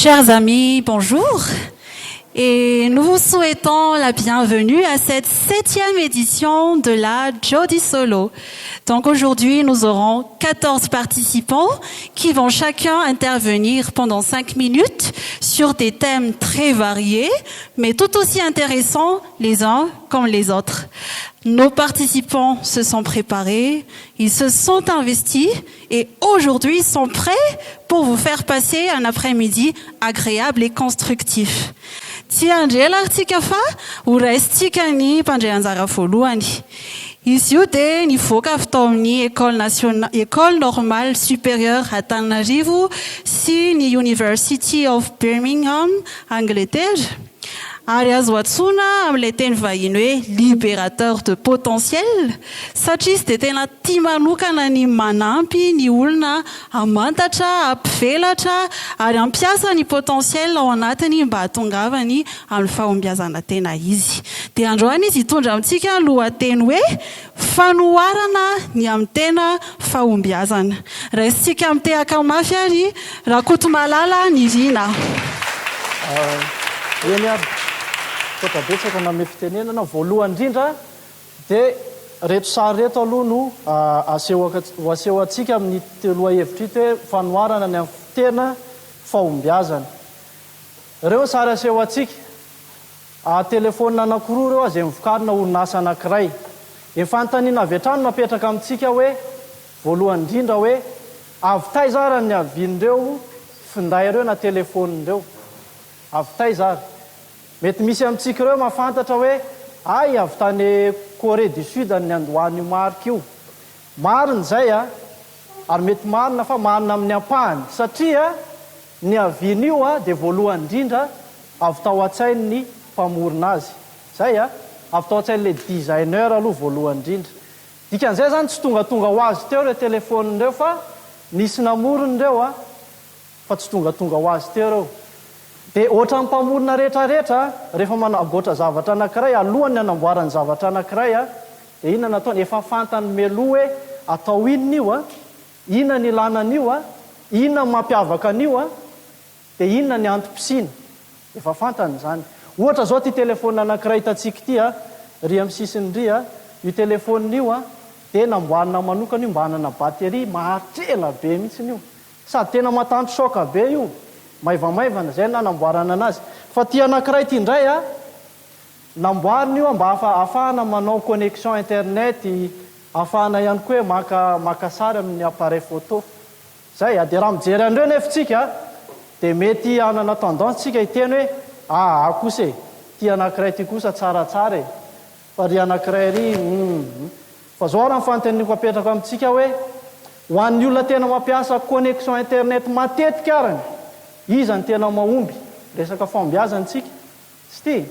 Chers amis, bonjour et nous vous souhaitons la bienvenue à cette 7e édition de la Jody Solo. Donc aujourd'hui, nous aurons 14 participants qui vont chacun intervenir pendant 5 minutes sur des thèmes très variés, mais tout aussi intéressants les uns comme les autres. Nos participants se sont préparés, ils se sont investis et aujourd'hui sont prêts pour vous faire passer un après-midi agréable et constructif. Tia andrelantsika fa horaisitsika ny mpandray voalohany. Izy io dia nivoaka avy tao amin'ny école normale supérieure Antananarivo sy ny University of Birmingham, Angleterre. Ary azo antsoina amin'ilay teny vahiny hoe libérateur de potentiel satria izy dia tena tia manokana ny manampy ny olona hamantatra, hampivelatra ary hampiasa ny potentiel ao anatiny mba hatongavany amin'ny fahombiazana tena izy. Dia androany izy hitondra amintsika lohateny hoe fanoharana ny amin'ny tena fahombiazana. Raisitsika mitehaka mafy ary Rakotomalala ny rina. Betsaka name fitenenana voalohany indrindra dia reto sary reto aloha no aseho atsika amin'ny telo hevitra ito hoe fanoharana ny amin'ny tena fahombiazana. Ireo sary aseho atsika telefônina anankiroa ireo izay mivokarina orinasa anankiray. Efa fanontaniana avy hatrany mapetraka amintsika hoe voalohany indrindra hoe avy taiza ary ny avian'ireo finday ireo na telefônin'ireo, avy taiza ary. Mety misy amintsika ireo mahafantatra hoe ay avy tany Corée du Sud ny andohan'io marika io. Marina izay ary mety marina fa marina amin'ny ampahany satria ny avian'io dia voalohany indrindra avy tao an-tsain'ny mpamorona azy. Zay avy tao an-tsain'ilay designer aloha voalohany indrindra. Dikan'izay zany tsy tonga ho azy teo ireo telefônin'ireo fa nisy namoron'ireo fa tsy tonga ho azy teo ireo. Dia ohatra ny mpamorona rehetrarehetra rehefa manaboatra zavatra anankiray alohany hanamboarany zavatra anankiray dia inona nataony efa fantany meloha hoe atao inona io inona ny ilanan'io inona mampiavaka an'io dia inona ny antom-pisina, efa fantany izany. Ohatra zao ty telefônina anankiray hitantsika ity ry amin'ny sisiny ry io telefônin'io dia namboarina manokana io mba hanana bateria mahatrela be mihitsiny io sady tena matanto soka be io, maivamaivana izay nanamboarana anazy. Fa ty anankiray ty indray namboarina io mba ahafahana manao connexion internet, ahafahana ihany koa hoe maka sary amin'ny appareil photo. Zay dia raha mijery an'ireo nefa tsika dia mety hanana tendance tsika hiteny hoe akose ty anankiray ty kosa tsaratsara fa ry anankiray ry fa zao raha nyfanteniko apetraka amintsika hoe ho an'ny olona tena mampiasa connexion internet matetika arany iza ny tena mahomby resaka fahombiazantsika sy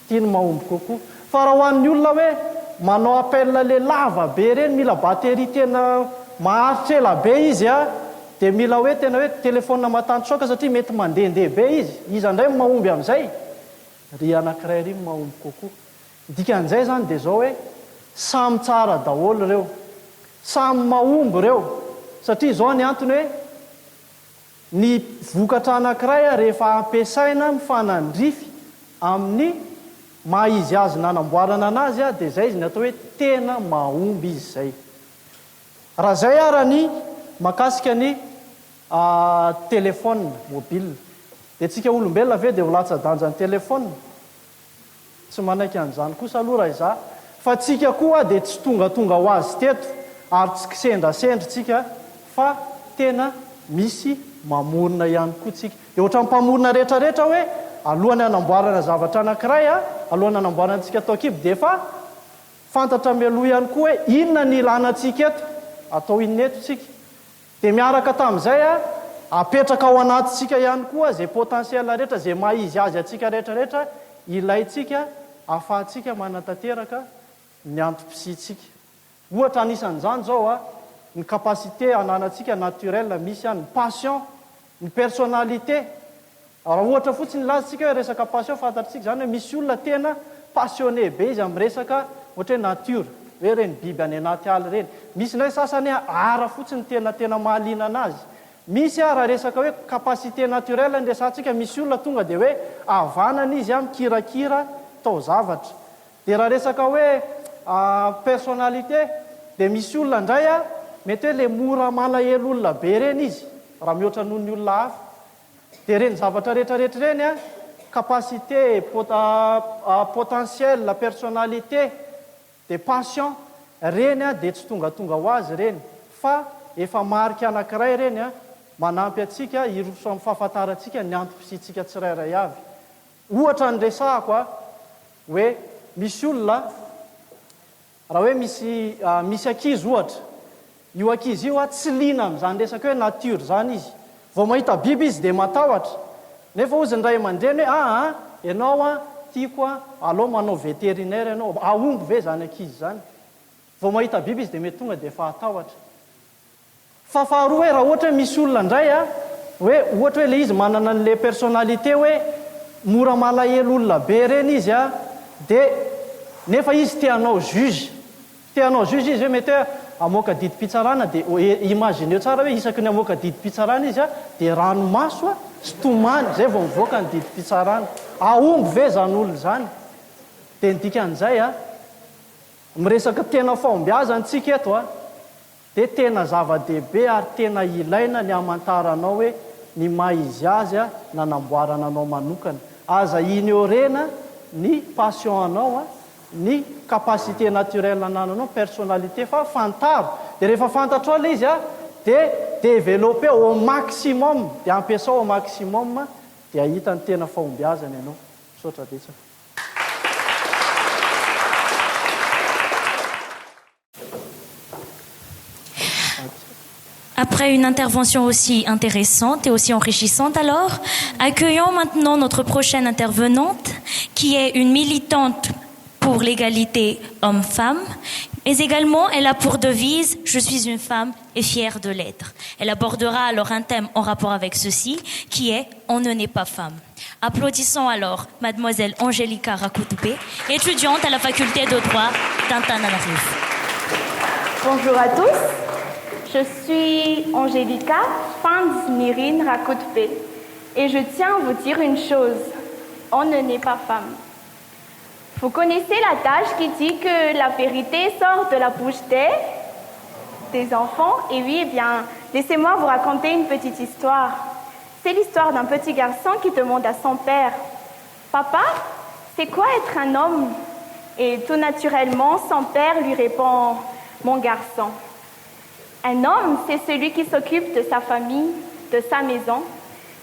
ty ny mahomby kokoa. Fa raha ho an'ny olona hoe manao appel le lava be reny mila bateria tena maharitrela be izy dia mila hoe tena hoe telefônina matanto soka satria mety mandehandeha be izy indray mahomby amin'izay ry anankiray ry mahomby kokoa. Dikan'izay zany dia zao hoe samy tsara daholo ireo, samy mahomby ireo satria zao ny antony hoe ny vokatra anankiray rehefa ampiasaina mifanandrify amin'ny maha izy azy nanamboarana anazy dia zay izy ny atao hoe tena mahomby izy zay. Raha zay ara ny makasika ny telefônina mobile dia tsika olombelona ve dia ho latsa-danja ny telefônina? Tsy manaiky an'izany kosa aloha raha iza fa tsika koa dia tsy tonga ho azy teto ary tsy kisendrasendry tsika fa tena misy mamorona ihany koa tsika. Dia ohatra ny mpamorona rehetrarehetra hoe alohany hanamboarana zavatra anankiray alohany hanamboarantsika atao kibo dia efa fantatra mialoha ihany koa hoe inona ny ilanantsika eto atao inona eto tsika. Dia miaraka tamin'izay apetraka ao anatintsika ihany koa zay potentiel rehetra zay maha izy azy atsika rehetrarehetra ilayntsika ahafahantsika manatanteraka ny antom-pisitsika. Ohatra anisan'izany zao ny capacité ananantsika naturel misy ny passion, ny personnalité. Raha ohatra fotsiny lazitsika hoe resaka passion fantatritsika zany hoe misy olona tena passionné be izy amin'ny resaka ohatra hoe nature, hoe reny biby any anaty ala reny. Misy indray sasany ara fotsiny tena mahaliana anazy misy raha resaka hoe capacité naturelle ndraisantsika misy olona tonga dia hoe avanana izy mikirakira tao zavatra dia raha resaka hoe personnalité dia misy olona indray mety hoe le mora malahelo olona be reny izy raha mihoatra noho ny olona hafa dia reny zavatra rehetrarehetra reny capacité potentiel la personnalité de passion reny dia tsy tongatonga ho azy reny fa efa marika anankiray reny manampy atsika iroso amin'ny fahafantarantsika ny antom-pisitsika tsirairay avy ohatra ny resahako hoe misy olona raha hoe misy ankizy ohatra io ankizy io tsy liana amin'izany resaka hoe natiora zany izy vao mahita biby izy dia matahotra nefa ozy ny ray aman-dreny hoe ianao tiako alao manao vétérinaire ianao aomby ve zany ankizy zany vao mahita biby izy dia mety tonga dia efa atahotra fa faharoa hoe raha ohatra hoe misy olona indray hoe ohatra hoe le izy manana n'le personnalité hoe mora malahelo olona be reny izy dia nefa izy tianao juge izy hoe mety hoe amoaka didim-pitsarana dia imagineo tsara hoe isaky ny amoaka didim-pitsarana izy dia ranomaso sy tomany zay vao mivoaka ny didim-pitsarana aomby ve zany olona zany dia nidika an'izay miresaka tena fahombiazantsika eto dia tena zava-dehibe ary tena ilaina ny amantaranao hoe ny maizy azy nanamboarana anao manokana aza iny eo rena ny passion anao ny capacité naturelle anananao personnalité fa fantaro dia rehefa fantatrao le izy dia développer au maximum dia ampiasao au maximum dia hitany tena fahombiazana ianao misaotra betsaka. Après une intervention aussi intéressante et aussi enrichissante, alors, accueillons maintenant notre prochaine intervenante, qui est une militante pour l'égalité homme-femme, mais également elle a pour devise « Je suis une femme et fière de l'être ». Elle abordera alors un thème en rapport avec ceci, qui est « On ne naît pas femme ». Applaudissons alors mademoiselle Angelica Rakoutoupé, étudiante à la faculté de droit d'Antananarivo. Bonjour à tous. Je suis Angelica Fanz-Mirine Rakoutoupé et je tiens à vous dire une chose, on ne naît pas femme. Vous connaissez l'adage qui dit que la vérité sort de la bouche des enfants? Et oui, eh bien, laissez-moi vous raconter une petite histoire. C'est l'histoire d'un petit garçon qui demande à son père, « Papa, c'est quoi être un homme ?» Et tout naturellement, son père lui répond, « Mon garçon, un homme, c'est celui qui s'occupe de sa famille, de sa maison,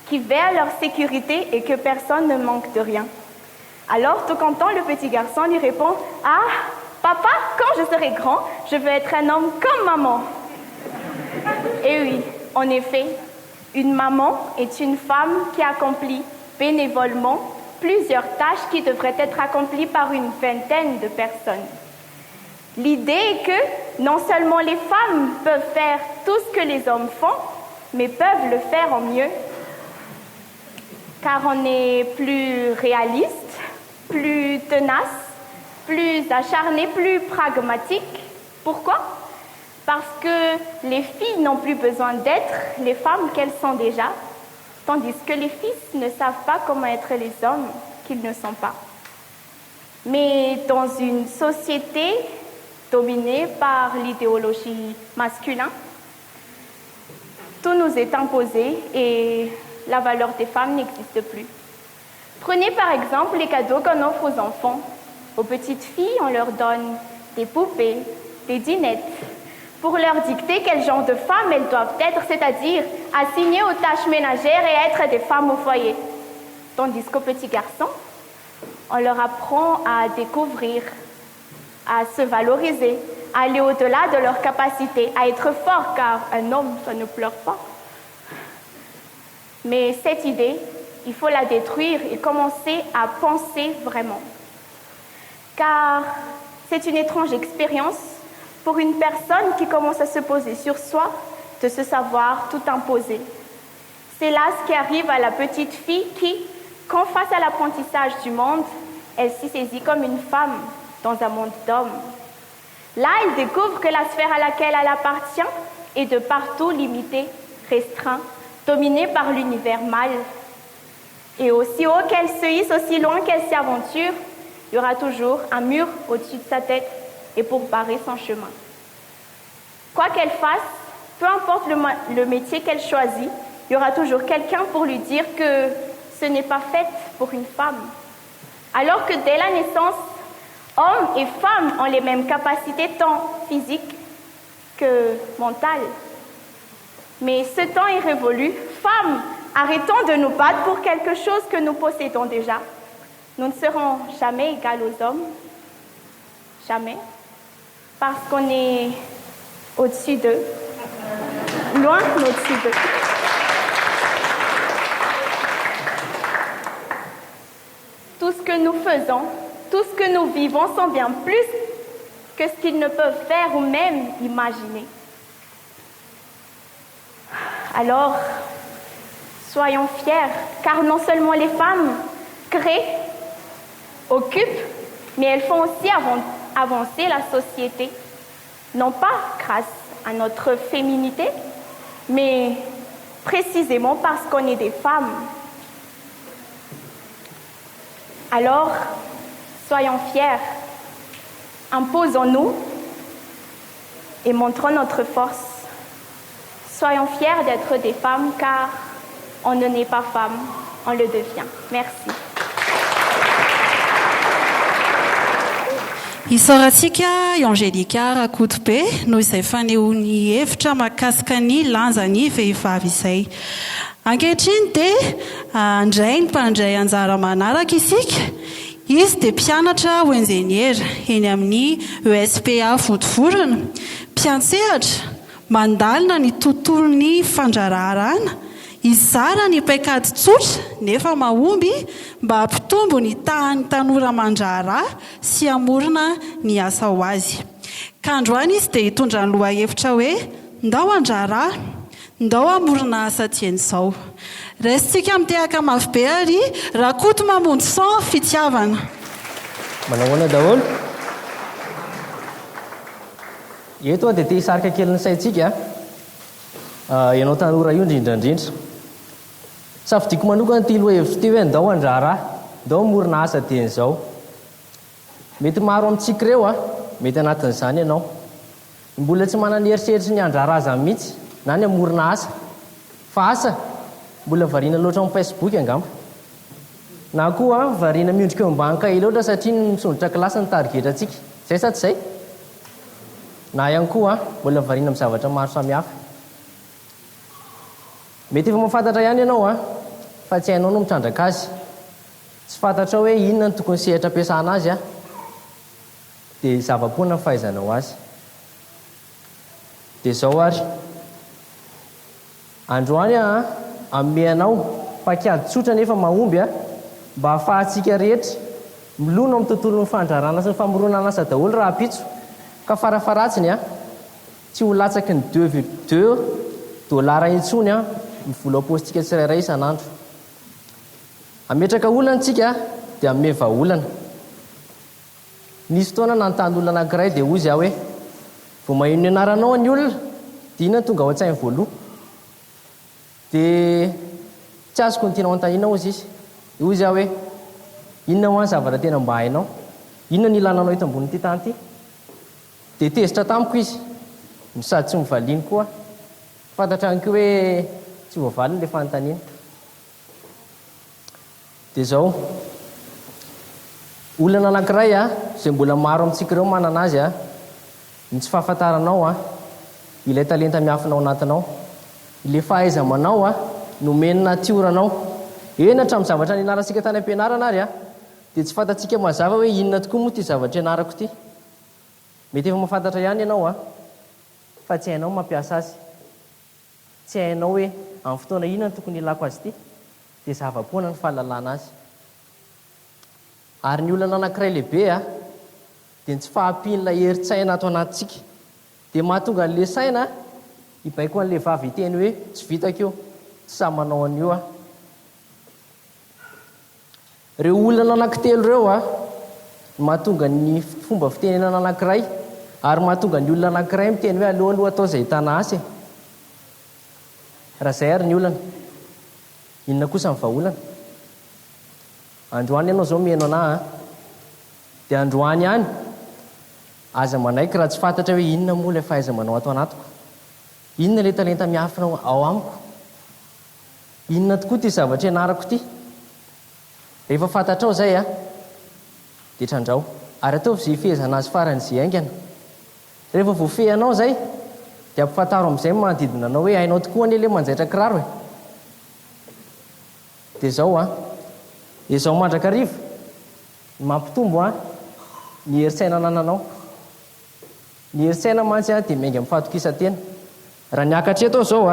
qui veille à leur sécurité et que personne ne manque de rien. » Alors, tout content, le petit garçon lui répond, « Ah, papa, quand je serai grand, je veux être un homme comme maman. » Et oui, en effet, une maman est une femme qui accomplit bénévolement plusieurs tâches qui devraient être accomplies par une vingtaine de personnes. L'idée est que non seulement les femmes peuvent faire tout ce que les hommes font, mais peuvent le faire en mieux. Car on est plus réaliste, plus tenace, plus acharné, plus pragmatique. Pourquoi? Parce que les filles n'ont plus besoin d'être les femmes qu'elles sont déjà, tandis que les fils ne savent pas comment être les hommes qu'ils ne sont pas. Mais dans une société dominée par l'idéologie masculine, tout nous est imposé et la valeur des femmes n'existe plus. Prenez par exemple les cadeaux qu'on offre aux enfants. Aux petites filles, on leur donne des poupées, des dinettes, pour leur dicter quel genre de femmes elles doivent être, c'est-à-dire assignées aux tâches ménagères et être des femmes au foyer. Tandis qu'aux petits garçons, on leur apprend à découvrir, à se valoriser, à aller au-delà de leurs capacités, à être fort, car un homme, ça ne pleure pas. Mais cette idée, il faut la détruire et commencer à penser vraiment. Car c'est une étrange expérience pour une personne qui commence à se poser sur soi, de se savoir tout imposer. C'est là ce qui arrive à la petite fille qui, quand face à l'apprentissage du monde, elle s'y saisit comme une femme dans un monde d'hommes. Là, elle découvre que la sphère à laquelle elle appartient est de partout limitée restreint, dominé par l'univers mal. Et aussi haut qu'elle se hisse, aussi loin qu'elle s'y aventure, il y aura toujours un mur au-dessus de sa tête et pour barrer son chemin. Quoi qu'elle fasse, peu importe le métier qu'elle choisit, il y aura toujours quelqu'un pour lui dire que ce n'est pas fait pour une femme. Alors que dès la naissance, hommes et femmes ont les mêmes capacités tant physiques que mentales. Mais ce temps est révolu. Femmes, arrêtons de nous battre pour quelque chose que nous possédons déjà. Nous ne serons jamais égales aux hommes. Jamais. Parce qu'on est au-dessus d'eux. Loin au-dessus d'eux. Tout ce que nous faisons, tout ce que nous vivons sont bien plus que ce qu'ils ne peuvent faire ou même imaginer. Alors, soyons fiers, car non seulement les femmes créent, occupent, mais elles font aussi avancer la société, non pas grâce à notre féminité, mais précisément parce qu'on est des femmes. Alors, soyons fiers, imposons-nous et montrons notre force. Soyons fiers d'être des femmes, car on ne naît pas femme, on le devient. Merci. Isaorantsika i Angélika Rakotobe noho izay fanehoany hevitra mahakasika ny lanjany vehivavy izay. Ankehitriny dia andray ny mpandray anjara manaraka isika. Izy dia mpianatra ho enjeniera eny amin'ny ESPA Vontovorona. Mpiantsehatra mandalina ny tontolon'ny fandrarahana, izara ny paikady tsotra nefa mahomby mba hampitombo ny tahan'ny tanora mandraharaha sy hamorona ny asa ho azy. Ka androany izy dia hitondra ny lohahevitra hoe ndao andraharaha, ndao hamorona asa tian'izao. Raisitsika mitehaka mafy be ary Rakoto mamonjy sans fitiavana. Manao ahoana daholo? Eto dia te hisarika kely ny saintsika ianao tanora io indrindrandrindra. Safidiako manokana ty lohahevitra ty hoe ndao andraharaha, ndao hamorona asa dian'izao. Mety maro amintsika ireo mety anatin'izany ianao. Mbola tsy manana eritreritry ny andraharaha zany mihitsy na ny hamorona asa. Fa asa mbola variana loatra amin'ny Facebook angamba. Na koa variana miondrika eo ambany kahie loatra satria ny misondrotra kilasy ny targeta antsika. Zay sa tsy zay? Na ihany koa mbola variana amin'ny zavatra maro samihafa. Mety efa mahafantatra ihany ianao fa tsy hainao no mitrandraka azy. Tsy fantatra hoe inona ny tokony sehatra ampiasana azy dia zava-poana ny fahaizanao azy. Dia izao ary androany ameanao pakiady tsotra nefa mahomby mba hahafahantsika rehetra milona amin'ny tontolon'ny fandrarana sy ny famoronana asa daholo raha pitso ka farafaratsiny tsy ho latsaky ny $2 intsony mivola paositsika tsirairay isan'andro. Ametraka olana tsika dia ame vahaolana. Nisy fotoana nanontany olona anankiray dia hoy izy hoe vao maheno ny anaranao ny olona dia inona tonga ao an-tsainy voaloha. Dia tsy azoko ny tena anontaniana ozy izy. Hoy izy hoe inona ho any zavatra tena mba hainao, inona ny ilananao eto ambonin'ity tany ity. Dia tezitra tamiko izy sady tsy mivaliany koa. Fantatra anky hoe tsy voavaliny ilay fanontaniana. Dia izao olana anankiray izay mbola maro amintsika ireo manana azy ny tsy fahafantaranao ilay talenta miafinao anatinao, ilay fahaiza manao nomeny natioranao. Eny hatramin'ny zavatra nianarantsika tany am-pianarana ary dia tsy fantatsika mazava hoe inona tokoa moa ty zavatra ianarako ty. Mety efa mahafantatra ihany ianao fa tsy hainao mampiasa azy, tsy hainao hoe amin'ny fotoana inona no tokony ilako azy ity. Dia zava-poana ny fahalalana azy. Ary ny olana anankiray lehibe dia tsy fahampian'ilay herin-tsaina ato anatintsika dia mahatonga an'ilay saina hibaiko an'ilay vavy iteny hoe tsy vitako io, tsy samy manao an'io Reo olana anankitelo ireo mahatonga ny fomba fitenenana anankiray ary mahatonga ny olona anankiray miteny hoe aloha atao izay hitana asa. raha zay ary ny olana inona kosa ny vahaolana androany ianao zao mihaino anahy dia androany ihany aza manaiky raha tsy fantatra hoe inona moa ilay fahaiza-manao ato anatiko, inona ilay talenta miafina ao amiko, inona tokoa ty zavatra ianarako ity. Rehefa fantatrao zay dia trandrao ary ataovy zay fehezana azy farany zay aingana. Rehefa voafehanao zay dia ampifantaro amin'izay manodidina anao hoe hainao tokoa anie le manjaitra kiraro e. Dia izao mandrakariva ny mampitombo ny herisaina anananao. Ny herisaina mantsy dia miainga amin'ny fahatokisa-tena. Raha niakatra eto zao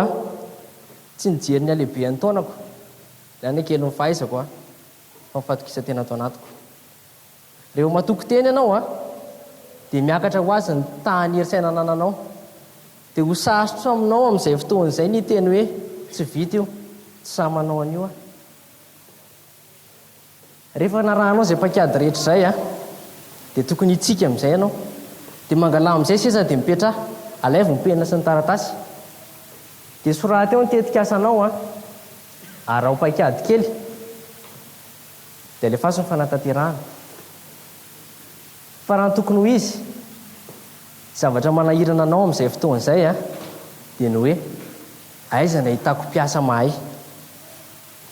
tsy nijery ny alehibean'ny taonako, zany hoe kely ny fahaizako fa ny fahatokisa-tena ato anatiko. Rehefa matoko teny ianao dia miakatra ho azy ny tahany herisaina anananao, dia ho sarotra aminao amin'izay fotoan'izay ny teny hoe tsy vita io, tsy samanao an'io rehefa narahanao zay mpakady rehetra zay dia tokony hitsika amin'izay ianao, dia mangalà amin'izay sisa dia mipetraha alaivo ny penina sy ny taratasy, dia soraty eo ny tetika asanao ary raha ho mpakady kely dia alefaso ny fanatanterahana. Fa raha ny tokony ho izy zavatra manahirana anao amin'izay fotoan'izay dia ny hoe aiza ny ahitako mpiasa mahay.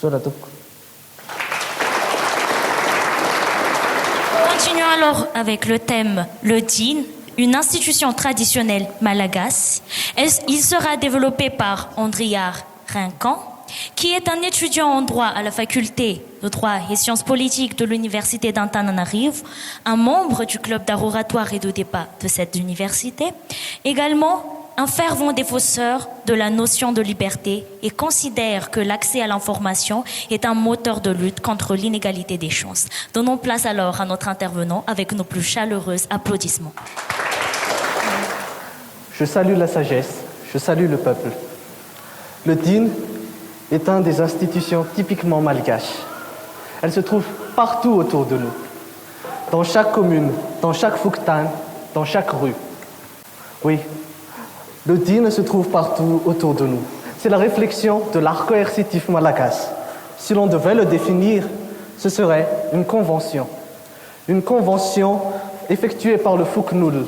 Saotra tompoko. Continuons alors avec le thème le din, une institution traditionnelle malagasse. Il sera développé par Andriar Rincan, qui est un étudiant en droit à la faculté de droit et sciences politiques de l'université d'Antananarivo, un membre du club d'art oratoire et de débat de cette université, également un fervent défenseur de la notion de liberté et considère que l'accès à l'information est un moteur de lutte contre l'inégalité des chances. Donnons place alors à notre intervenant avec nos plus chaleureux applaudissements. Je salue la sagesse, je salue le peuple. Le din est une des institutions typiquement malgaches. Elle se trouve partout autour de nous, dans chaque commune, dans chaque fouktan, dans chaque rue. Oui, le din se trouve partout autour de nous. C'est la réflexion de l'art coercitif malagas. Si l'on devait le définir, ce serait une convention. Une convention effectuée par le Fuknul,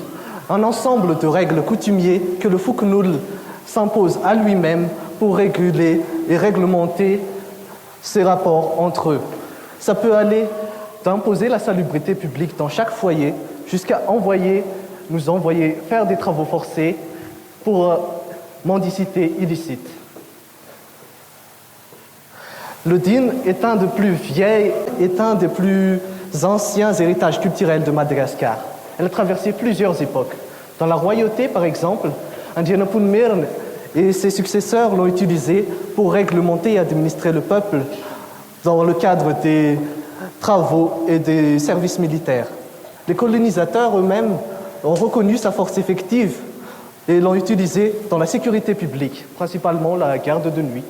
un ensemble de règles coutumiers que le Fuknul s'impose à lui-même pour réguler et réglementer ses rapports entre eux. Ça peut aller d'imposer la salubrité publique dans chaque foyer jusqu'à nous envoyer faire des travaux forcés pour mendicité illicite. Le din est un des plus anciens héritages culturels de Madagascar. Elle a traversé plusieurs époques. Dans la royauté, par exemple, Indiana Punmirn et ses successeurs l'ont utilisé pour réglementer et administrer le peuple dans le cadre des travaux et des services militaires. Les colonisateurs eux-mêmes ont reconnu sa force effective et l'ont utilisé dans la sécurité publique, principalement la garde de nuit.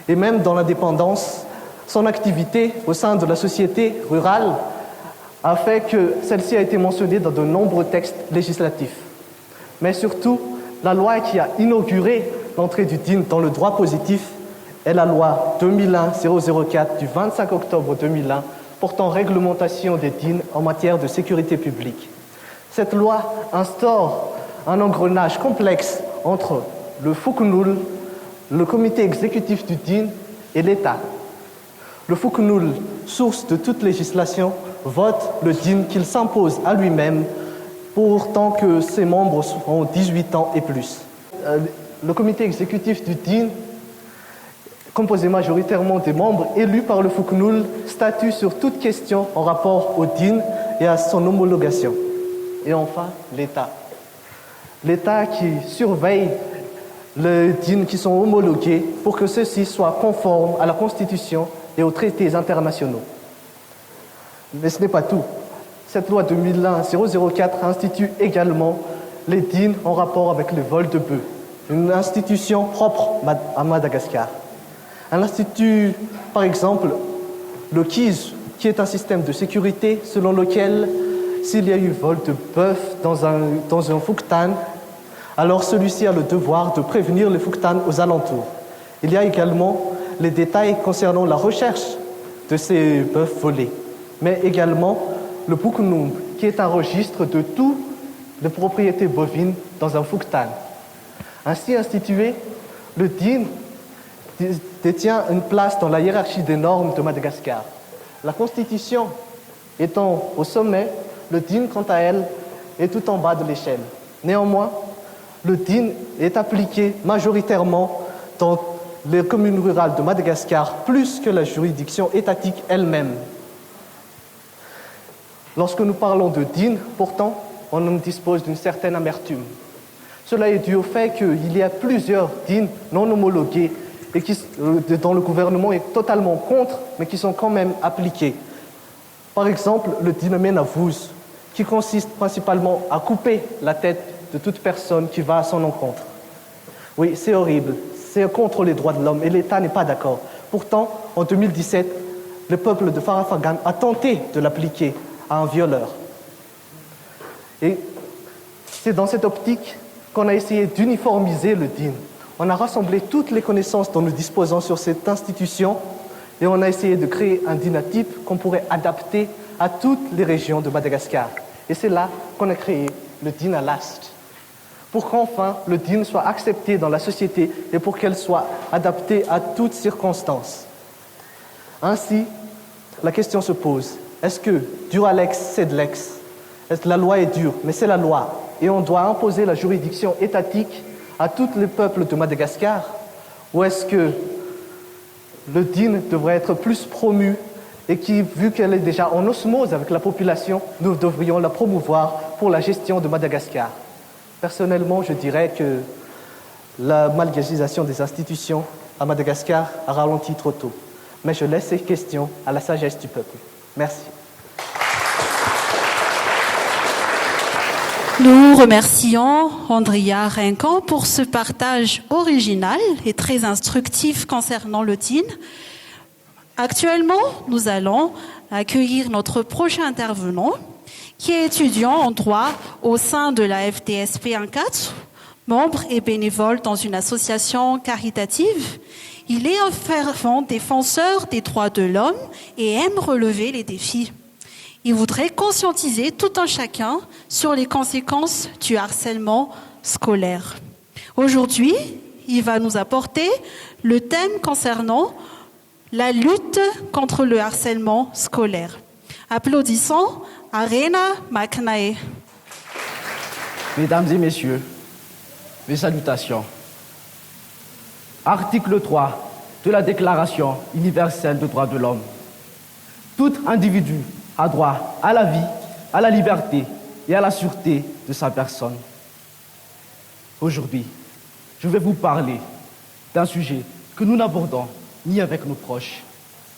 Et même dans l'indépendance, son activité au sein de la société rurale a fait que celle-ci a été mentionnée dans de nombreux textes législatifs. Mais surtout, la loi qui a inauguré l'entrée du din dans le droit positif est la loi 2001-004 du 25 octobre 2001 portant réglementation des din en matière de sécurité publique. Cette loi instaure un engrenage complexe entre le Fuknul, le comité exécutif du din et l'État. Le Fuknul, source de toute législation, vote le din qu'il s'impose à lui-même pour tant que ses membres ont 18 ans et plus. Le comité exécutif du din, composé majoritairement des membres élus par le Fuknul, statue sur toute question en rapport au din et à son homologation. Et enfin, l'État. L'État qui surveille les dînes qui sont homologués pour que ceux-ci soient conformes à la Constitution et aux traités internationaux. Mais ce n'est pas tout. Cette loi 2001-004 institue également les dînes en rapport avec le vol de bœufs, une institution propre à Madagascar. Elle institue, par exemple, le KIS, qui est un système de sécurité selon lequel s'il y a eu vol de bœuf dans un fouktan, alors celui-ci a le devoir de prévenir les fouktan aux alentours. Il y a également les détails concernant la recherche de ces bœufs volés, mais également le Buknum, qui est un registre de toutes les propriétés bovines dans un Fuktan. Ainsi institué, le DIN détient une place dans la hiérarchie des normes de Madagascar. La Constitution étant au sommet, le DIN, quant à elle, est tout en bas de l'échelle. Néanmoins, le DIN est appliqué majoritairement dans les communes rurales de Madagascar, plus que la juridiction étatique elle-même. Lorsque nous parlons de DIN, pourtant, on en dispose d'une certaine amertume. Cela est dû au fait qu'il y a plusieurs DIN non homologués et dont le gouvernement est totalement contre, mais qui sont quand même appliqués. Par exemple, le DIN Menavouz, qui consiste principalement à couper la tête de toute personne qui va à son encontre. Oui, c'est horrible, c'est contre les droits de l'homme et l'État n'est pas d'accord. Pourtant, en 2017, le peuple de Farafagan a tenté de l'appliquer à un violeur. Et c'est dans cette optique qu'on a essayé d'uniformiser le DIN. On a rassemblé toutes les connaissances dont nous disposons sur cette institution et on a essayé de créer un DIN type qu'on pourrait adapter à toutes les régions de Madagascar. Et c'est là qu'on a créé le DIN à Last, pour qu'enfin le DIN soit accepté dans la société et pour qu'elle soit adaptée à toutes circonstances. Ainsi, la question se pose, est-ce que Duralex, c'est de l'ex? Est-ce que la loi est dure, mais c'est la loi, et on doit imposer la juridiction étatique à tous les peuples de Madagascar? Ou est-ce que le DIN devrait être plus promu et qui, vu qu'elle est déjà en osmose avec la population, nous devrions la promouvoir pour la gestion de Madagascar? Personnellement, je dirais que la malgagisation des institutions à Madagascar a ralenti trop tôt. Mais je laisse ces questions à la sagesse du peuple. Merci. Nous remercions Andrea Rincan pour ce partage original et très instructif concernant le DIN. Actuellement, nous allons accueillir notre prochain intervenant, qui est étudiant en droit au sein de la FDSP 1-4, membre et bénévole dans une association caritative. Il est un fervent défenseur des droits de l'homme et aime relever les défis. Il voudrait conscientiser tout un chacun sur les conséquences du harcèlement scolaire. Aujourd'hui, il va nous apporter le thème concernant la lutte contre le harcèlement scolaire. Applaudissons Arena Maknae. Mesdames et messieurs, mes salutations. Article 3 de la Déclaration universelle des droits de l'homme. Tout individu a droit à la vie, à la liberté et à la sûreté de sa personne. Aujourd'hui, je vais vous parler d'un sujet que nous n'abordons ni avec nos proches,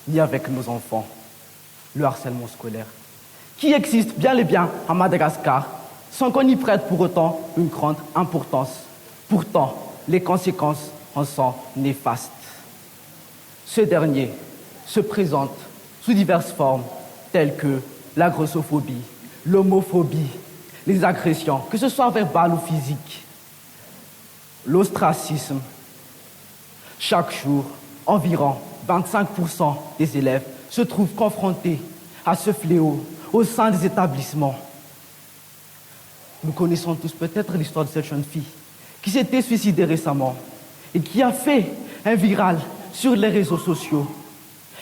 ni avec nos enfants, le harcèlement scolaire, qui existe bien et bien à Madagascar, sans qu'on y prête pour autant une grande importance. Pourtant, les conséquences en sont néfastes. Ce dernier se présente sous diverses formes, telles que la grossophobie, l'homophobie, les agressions, que ce soit verbales ou physiques, l'ostracisme. Chaque jour, environ 25% des élèves se trouvent confrontés à ce fléau au sein des établissements. Nous connaissons tous peut-être l'histoire de cette jeune fille qui s'était suicidée récemment et qui a fait un viral sur les réseaux sociaux.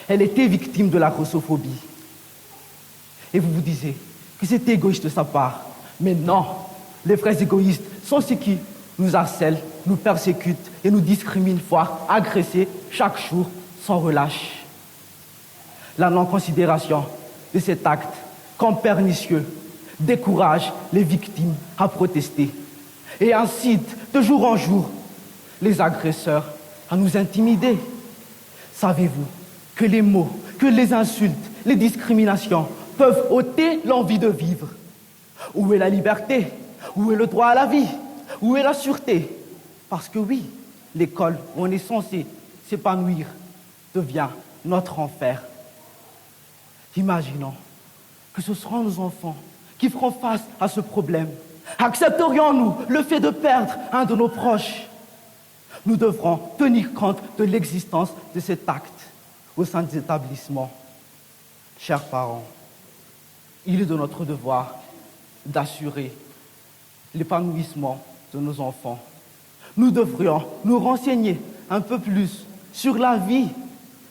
Elle était victime de la grossophobie. Et vous vous disiez que c'était égoïste de sa part. Mais non, les vrais égoïstes sont ceux qui nous harcèlent, nous persécutent et nous discriminent, voire agressent chaque jour sans relâche. La non-considération de cet acte, comme pernicieux, décourage les victimes à protester et incite de jour en jour les agresseurs à nous intimider. Savez-vous que les mots, que les insultes, les discriminations peuvent ôter l'envie de vivre? Où est la liberté? Où est le droit à la vie? Où est la sûreté? Parce que oui, l'école où on est censé s'épanouir devient notre enfer. Imaginons que ce seront nos enfants qui feront face à ce problème. Accepterions-nous le fait de perdre un de nos proches? Nous devrons tenir compte de l'existence de cet acte au sein des établissements. Chers parents, il est de notre devoir d'assurer l'épanouissement de nos enfants. Nous devrions nous renseigner un peu plus sur la vie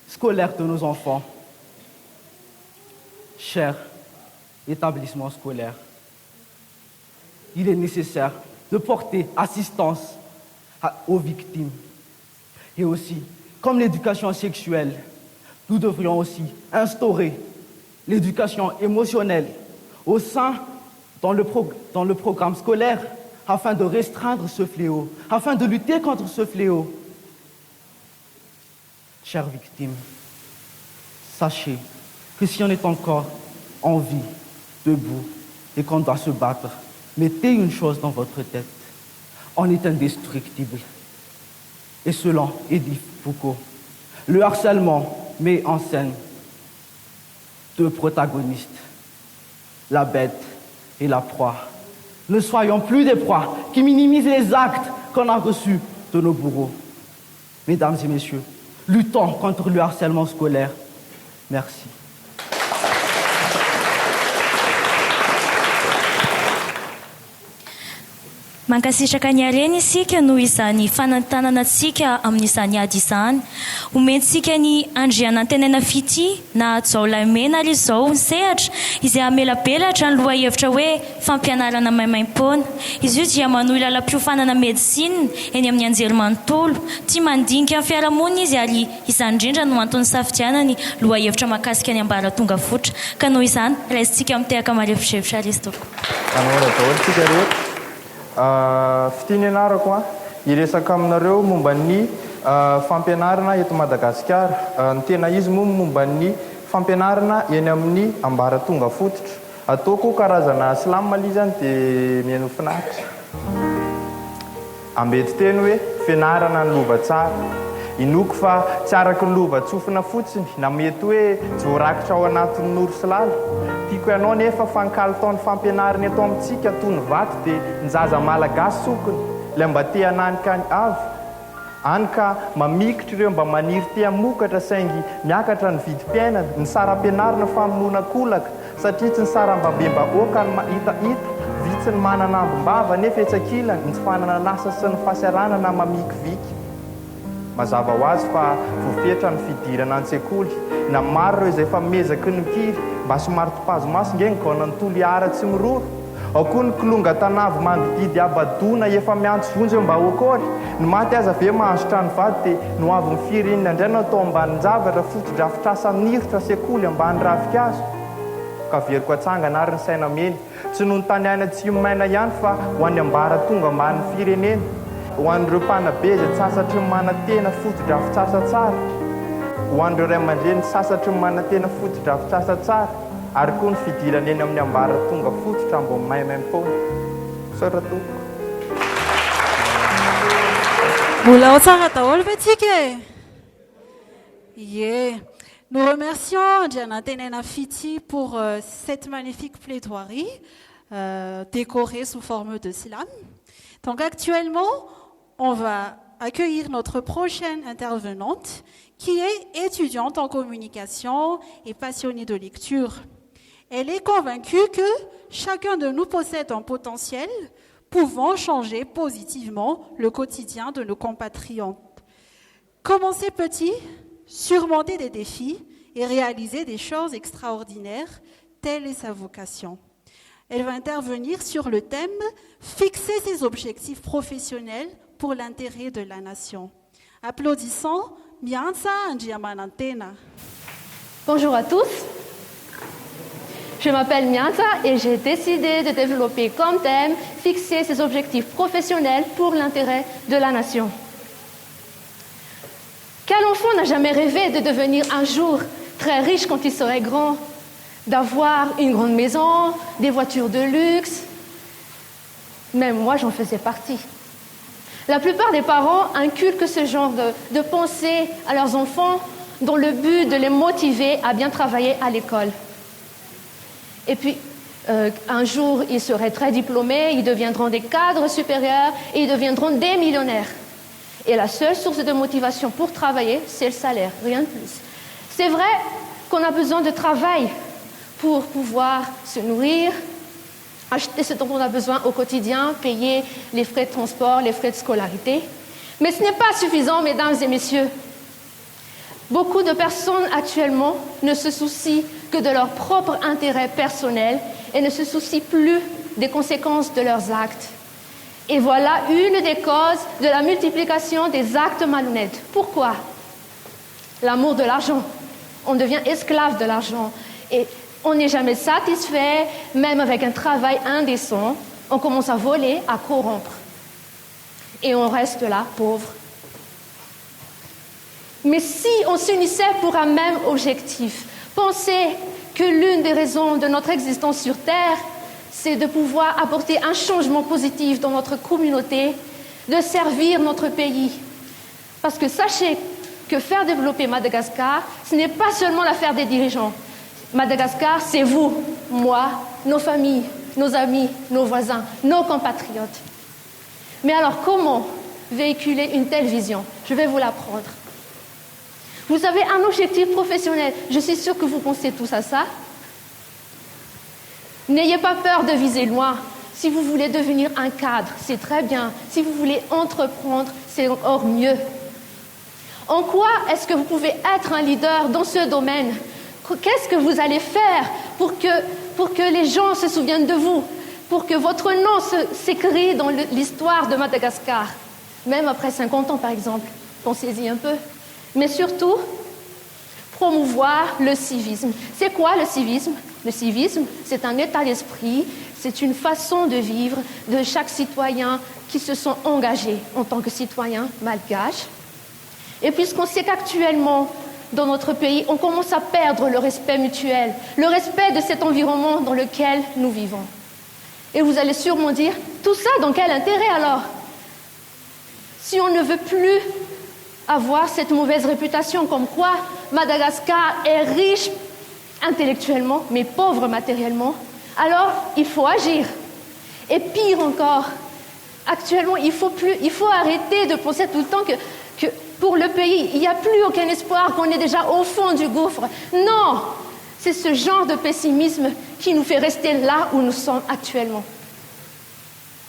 scolaire de nos enfants. Chers établissements scolaires, il est nécessaire de porter assistance aux victimes. Et aussi, comme l'éducation sexuelle, nous devrions aussi instaurer l'éducation émotionnelle dans le programme scolaire afin de restreindre ce fléau, afin de lutter contre ce fléau. Chères victimes, sachez que si on est encore en vie, debout, et qu'on doit se battre, mettez une chose dans votre tête. On est indestructible. Et selon Édith Foucault, le harcèlement met en scène deux protagonistes, la bête et la proie. Ne soyons plus des proies qui minimisent les actes qu'on a reçus de nos bourreaux. Mesdames et messieurs, luttons contre le harcèlement scolaire. Merci. Mankasitraka ny harena isika noho izany fanantananantsika amin'izany ady izany. Omentsika ny andrianantenana fity na Jaolamena ary izao ny sehatra izay amelabelatra ny loha hevitra hoe fampianarana maimaim-poana. Izy io dia manohy lalam-piofanana medisina eny amin'ny anjerimanontolo. Tia mandinika amin'ny fiarahamonina izy ary izany indrindra no antony safidianany loha hevitra mahakasika ny ambaratonga fotra. Ka noho izany raisintsika mitehaka marevidrevitra restoko. Fiteny anarako iresaka aminareo momba ny fampianarana eto Madagasikara. Ny tena izy moa momba ny fampianarana eny amin'ny ambaratonga fototra. Ataoko karazana silamo malizany dia mihaino finaritra. Ambety teny hoe fianarana ny lova tsara. Inoko fa tsy araky ny lova tsofina fotsiny na mety hoe jorakitra ao anatin'ny norosilala. Tiako ianao nefa fankalotaon'ny fampianarana eto amintsika toy ny vato dia ny zaza malagasy sokony ilay mba te hananika ny avo. Any ka mamikitra ireo mba maniry te hamokatra saingy miakatra ny vidim-piainana, ny saram-pianarana famonoana kolaka satria tsy ny sarambabem-bahoaka ny mahitahita vitsy ny manana ambombava nefa etsakilany ny tsy fanana nasa sy ny fahasaranana mamikiviky. Mazava ho azy fa voafetra ny fidirana an-tsekoly na maro ireo izay efa mezaky ny kiry mba somary topazomaso nge ngona ny tolo hiara tsy miroro. Ao koa ny kilonga tanavy mangididy abadona efa miantso vonjy eo mba hoakory. Ny maty aza ve mahazotra ny vady dia no avy ny firenina indray natao ambany zavatra fotodrafitrasa niritra sekoly ambany ravikazo. Ka veriko atsangana ary ny saina meny tsy noho ny tany aina tsy maina ihany fa ho any ambara tonga ambany firenena. Ho an'ireo mpanabe izay sasatry ny manantena fotodrafitrasa tsara. Ho an'ireo ray aman-dreny sasatry ny manantena fotodrafitrasa tsara. Ary koa ny fidirana eny amin'ny ambara tonga fototra mbo maimaim-poana. Soratoko. Mbola tsara daholo ve tsika e? Yeah. Nous remercions Andrianantenana Fity pour cette magnifique plaidoirie décorée sous forme de slam. Donc actuellement, on va accueillir notre prochaine intervenante qui est étudiante en communication et passionnée de lecture. Elle est convaincue que chacun de nous possède un potentiel pouvant changer positivement le quotidien de nos compatriotes. Commencer petit, surmonter des défis et réaliser des choses extraordinaires, telle est sa vocation. Elle va intervenir sur le thème « Fixer ses objectifs professionnels pour l'intérêt de la nation ». Applaudissons Mianza Andriamanantena. Bonjour à tous. Je m'appelle Mianza et j'ai décidé de développer comme thème « Fixer ses objectifs professionnels pour l'intérêt de la nation ». Quel enfant n'a jamais rêvé de devenir un jour très riche quand il serait grand, d'avoir une grande maison, des voitures de luxe? Même moi, j'en faisais partie. La plupart des parents inculquent ce genre de pensée à leurs enfants dans le but de les motiver à bien travailler à l'école. Et puis, un jour, ils seraient très diplômés, ils deviendront des cadres supérieurs et ils deviendront des millionnaires. Et la seule source de motivation pour travailler, c'est le salaire, rien de plus. C'est vrai qu'on a besoin de travail pour pouvoir se nourrir, acheter ce dont on a besoin au quotidien, payer les frais de transport, les frais de scolarité. Mais ce n'est pas suffisant, mesdames et messieurs. Beaucoup de personnes actuellement ne se soucient que de leur propre intérêt personnel et ne se soucient plus des conséquences de leurs actes. Et voilà une des causes de la multiplication des actes malhonnêtes. Pourquoi? L'amour de l'argent. On devient esclave de l'argent. Et on n'est jamais satisfait, même avec un travail indécent. On commence à voler, à corrompre. Et on reste là, pauvre. Mais si on s'unissait pour un même objectif, pensez que l'une des raisons de notre existence sur Terre, c'est de pouvoir apporter un changement positif dans notre communauté, de servir notre pays. Parce que sachez que faire développer Madagascar, ce n'est pas seulement l'affaire des dirigeants. Madagascar, c'est vous, moi, nos familles, nos amis, nos voisins, nos compatriotes. Mais alors, comment véhiculer une telle vision? Je vais vous l'apprendre. Vous avez un objectif professionnel. Je suis sûre que vous pensez tous à ça. N'ayez pas peur de viser loin. Si vous voulez devenir un cadre, c'est très bien. Si vous voulez entreprendre, c'est encore mieux. En quoi est-ce que vous pouvez être un leader dans ce domaine? Qu'est-ce que vous allez faire pour que les gens se souviennent de vous? Pour que votre nom s'écrit dans l'histoire de Madagascar? Même après 50 ans, par exemple. Pensez-y un peu. Mais surtout, promouvoir le civisme. C'est quoi le civisme? Le civisme, c'est un état d'esprit, c'est une façon de vivre de chaque citoyen qui se sont engagés en tant que citoyen malgache. Et puisqu'on sait qu'actuellement, dans notre pays, on commence à perdre le respect mutuel, le respect de cet environnement dans lequel nous vivons. Et vous allez sûrement dire, tout ça, dans quel intérêt alors? Si on ne veut plus avoir cette mauvaise réputation comme quoi Madagascar est riche intellectuellement, mais pauvre matériellement, alors il faut agir. Et pire encore, actuellement, il faut arrêter de penser tout le temps que pour le pays, il n'y a plus aucun espoir, qu'on est déjà au fond du gouffre. Non, c'est ce genre de pessimisme qui nous fait rester là où nous sommes actuellement.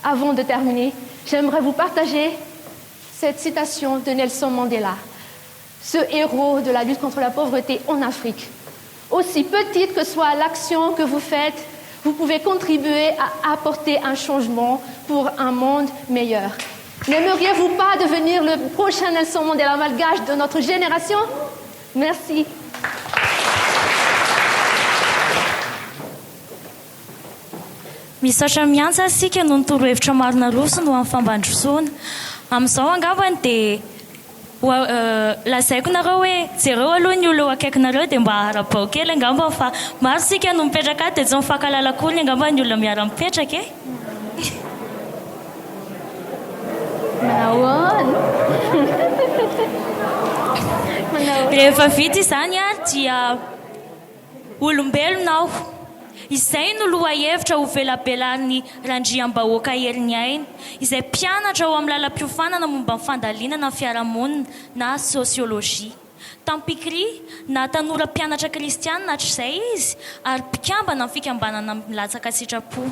Avant de terminer, j'aimerais vous partager cette citation de Nelson Mandela, ce héros de la lutte contre la pauvreté en Afrique. Aussi petite que soit l'action que vous faites, vous pouvez contribuer à apporter un changement pour un monde meilleur. N'aimeriez-vous pas devenir le prochain Nelson Mandela malgache de notre génération? Merci. Misaotra miantsa asika no nitoro-hevitra marina roso no amin'ny fambandrosoana. Amin'izao angambany dia lazaiko nareo hoe jereo aloha ny olo akaikinareo dia mba harabao kely angamba fa maro sika no mipetraka dia tsy mifankalala koa ny angamba ny olona miara-mipetraka e. Rehefa vita izany dia olombelona aho. Izay no lohahevitra ho velabelan'ny randriam-bahoaka heriny aina, izay mpianatra ao amin'ny lalam-piofanana momba ny fandalinana ny fiarahamonina na sosiolojia. Tampikry na tanora mpianatra kristianina hatr'izay izy ary mpikambana amin'ny fikambanana milatsaka sitrapo.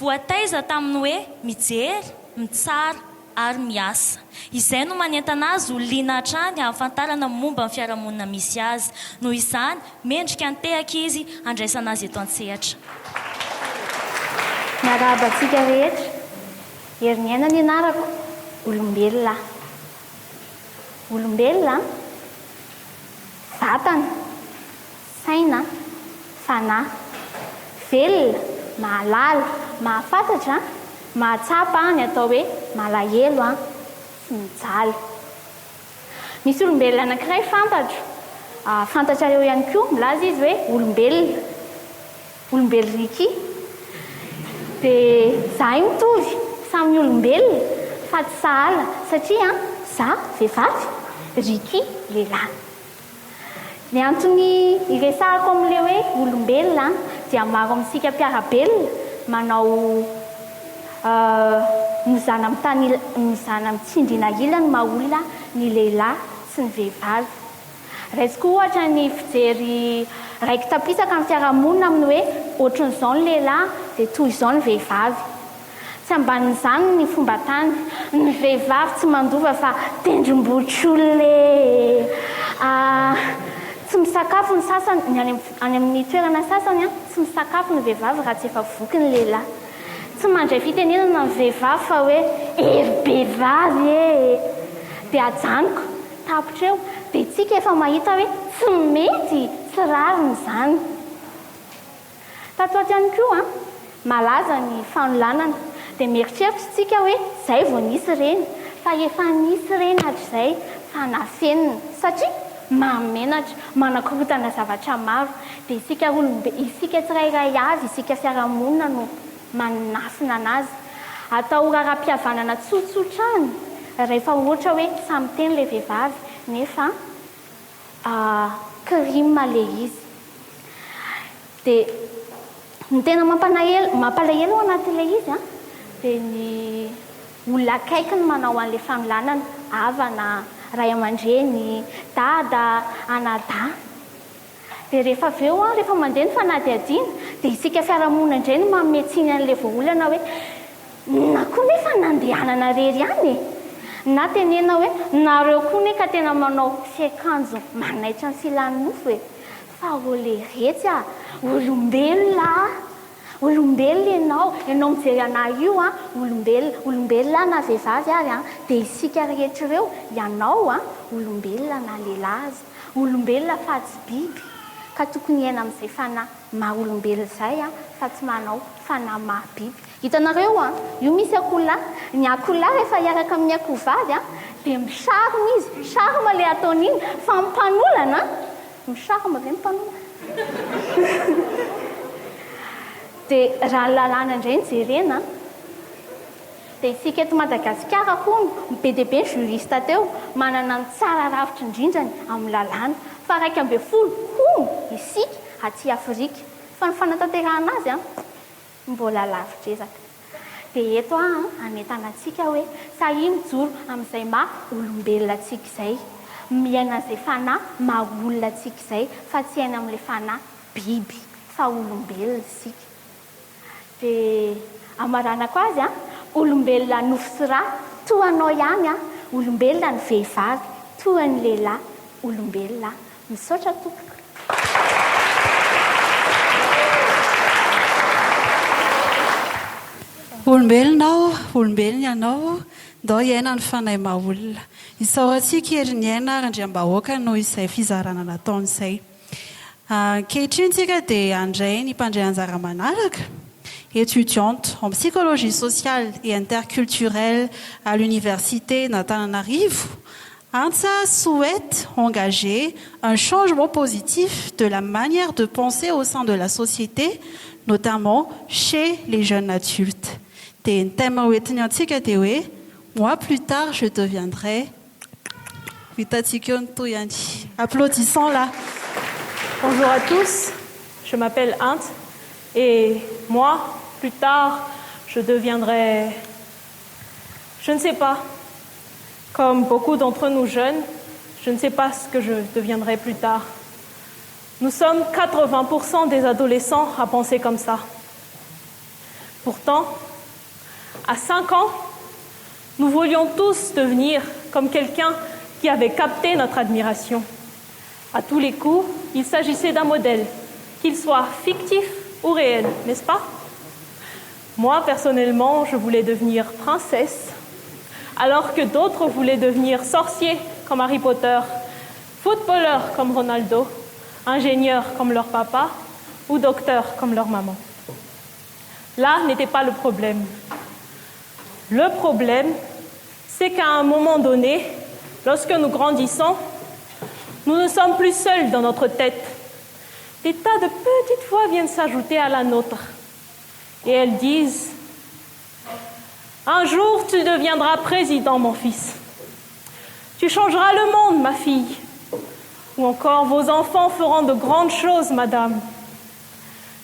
Voataiza tamin'ny hoe mijery, mitsara ary miasa. Izay no manentana azy ho liana hatrany ahafantarana momba ny fiarahamonina misy azy. Noho izany, mendrika antehaka izy andraisana azy eto an-tsehatra. Miarabantsika rehetra, herin'ny aina ny anarako, olombelona. Olombelona, vatana, saina, fanahy, velona, mahalala, mahafantatra, mahatsapa ny atao hoe malahelo sy mijaly. Misy olombelona anankiray fantatrareo ihany koa, milaza izy hoe olombelona, olombeloriki. Dia izahay mitovy samy olombelona fa tsy sahala satria za vehivavy, riki lehilahy. Ny antony iresahako amin'ilay hoe olombelona dia maro amintsika mpiara-belona manao mizana mitsindrina ilany maha-olona ny lehilahy sy ny vehivavy. Raisiko ohatra ny fijery raiky tapisaka amin'ny fiarahamonina amin'ny hoe ohatran'izao ny lehilahy dia toy izao ny vehivavy. Tsy ambanin'izany ny fomba tany, ny vehivavy tsy mandova fa tendrombohitry tsy misakafo ny sasany, any amin'ny toerana sasany tsy misakafo ny vehivavy raha tsy efa voky ny lehilahy. Tsy mandray fitenenana ny vehivavy fa hoe ery-behivavy dia ajanoko tapitra eo, dia tsika efa mahita hoe tsy mety, tsy rariny izany. Tato ato ihany koa malaza ny fanolanana dia mieritreritra tsika hoe izay vao nisy ireny, fa efa nisy ireny hatr'izay fa nafenina satria mamenatra, manakorotana zavatra maro. Dia isika tsirairay avy, isika fiarahamonina no manafina anazy. Atao raharaham-pihavanana tsotsotrany rehefa ohatra hoe samy teny ilay vehivavy nefa crime ilay izy. Dia ny tena mampalahelo ao anatin'ilay izy dia ny olona akaiky ny manao an'ilay fanolanana, havana, ray aman-dreny, dada, anadà. Dia rehefa avy eo rehefa mandeha ny fanadihadiana dia isika fiarahamonina indray no mametsiny an'ilay voaolana hoe na koa nefa nandehanana rery ihany na tenena hoe nareo koa ne ka tena manao fiakanjo manaitra ny filany nofo fa ole retsy olombelona ianao mijery anahy io olombelona na vehivavy ary dia isika rehetra ireo ianao olombelona na lehilahy azy, olombelona fa tsy biby ka tokony iaina amin'izay fanahy maha-olombelona izay fa tsy manao fanahy maha-biby. Hitanareo io misy akoholahy, ny akoholahy rehefa hiaraka amin'ny akohovavy dia misarima izy, sarima ilay ataon'iny fa mipanolana misarima ve mipanolana dia raha ny lalàna indray ny jerena dia isika eto Madagasikara koa be dia be ny jurista teo manana ny tsara rafitra indrindrany amin'ny lalàna fa 1.2 hono isika aty Afrika fa ny fanatanterahana azy mbola lavitra. Dia eto anentana antsika hoe sahy mijoro amin'izay maha-olombelona antsika izay, miaina izay fanahy maha-olona antsika izay fa tsy aina amin'ilay fanahy biby fa olombelona isika. Dia amaranako azy olombelona nofo sy rà toa anao ihany olombelona ny vehivavy toa ny lehilahy olombelona. Misaotra tompoko. Olombelona ianao ndao hiaina ny fanahy maha-olona. Isaorantsika herin'ny aina randriam-bahoaka noho izay fizarana nataony izay. Ankehitriny tsika dia handray ny mpandray anjara manaraka, étudiante en psychologie sociale et interculturelle à l'université d'Antananarivo. ANTSA souhaite engager un changement positif de la manière de penser au sein de la société, notamment chez les jeunes adultes. Des thèmes moi plus tard je deviendrai. Applaudissons là. Bonjour à tous, je m'appelle Ant et moi plus tard je deviendrai, je ne sais pas, comme beaucoup d'entre nous jeunes, je ne sais pas ce que je deviendrai plus tard. Nous sommes 80% des adolescents à penser comme ça. Pourtant, à 5 ans, nous voulions tous devenir comme quelqu'un qui avait capté notre admiration. À tous les coups, il s'agissait d'un modèle, qu'il soit fictif ou réel, n'est-ce pas? Moi, personnellement, je voulais devenir princesse, alors que d'autres voulaient devenir sorciers comme Harry Potter, footballeurs comme Ronaldo, ingénieurs comme leur papa ou docteurs comme leur maman. Là n'était pas le problème. Le problème, c'est qu'à un moment donné, lorsque nous grandissons, nous ne sommes plus seuls dans notre tête. Des tas de petites voix viennent s'ajouter à la nôtre. Et elles disent « Un jour, tu deviendras président, mon fils. Tu changeras le monde, ma fille. Ou encore, vos enfants feront de grandes choses, madame. »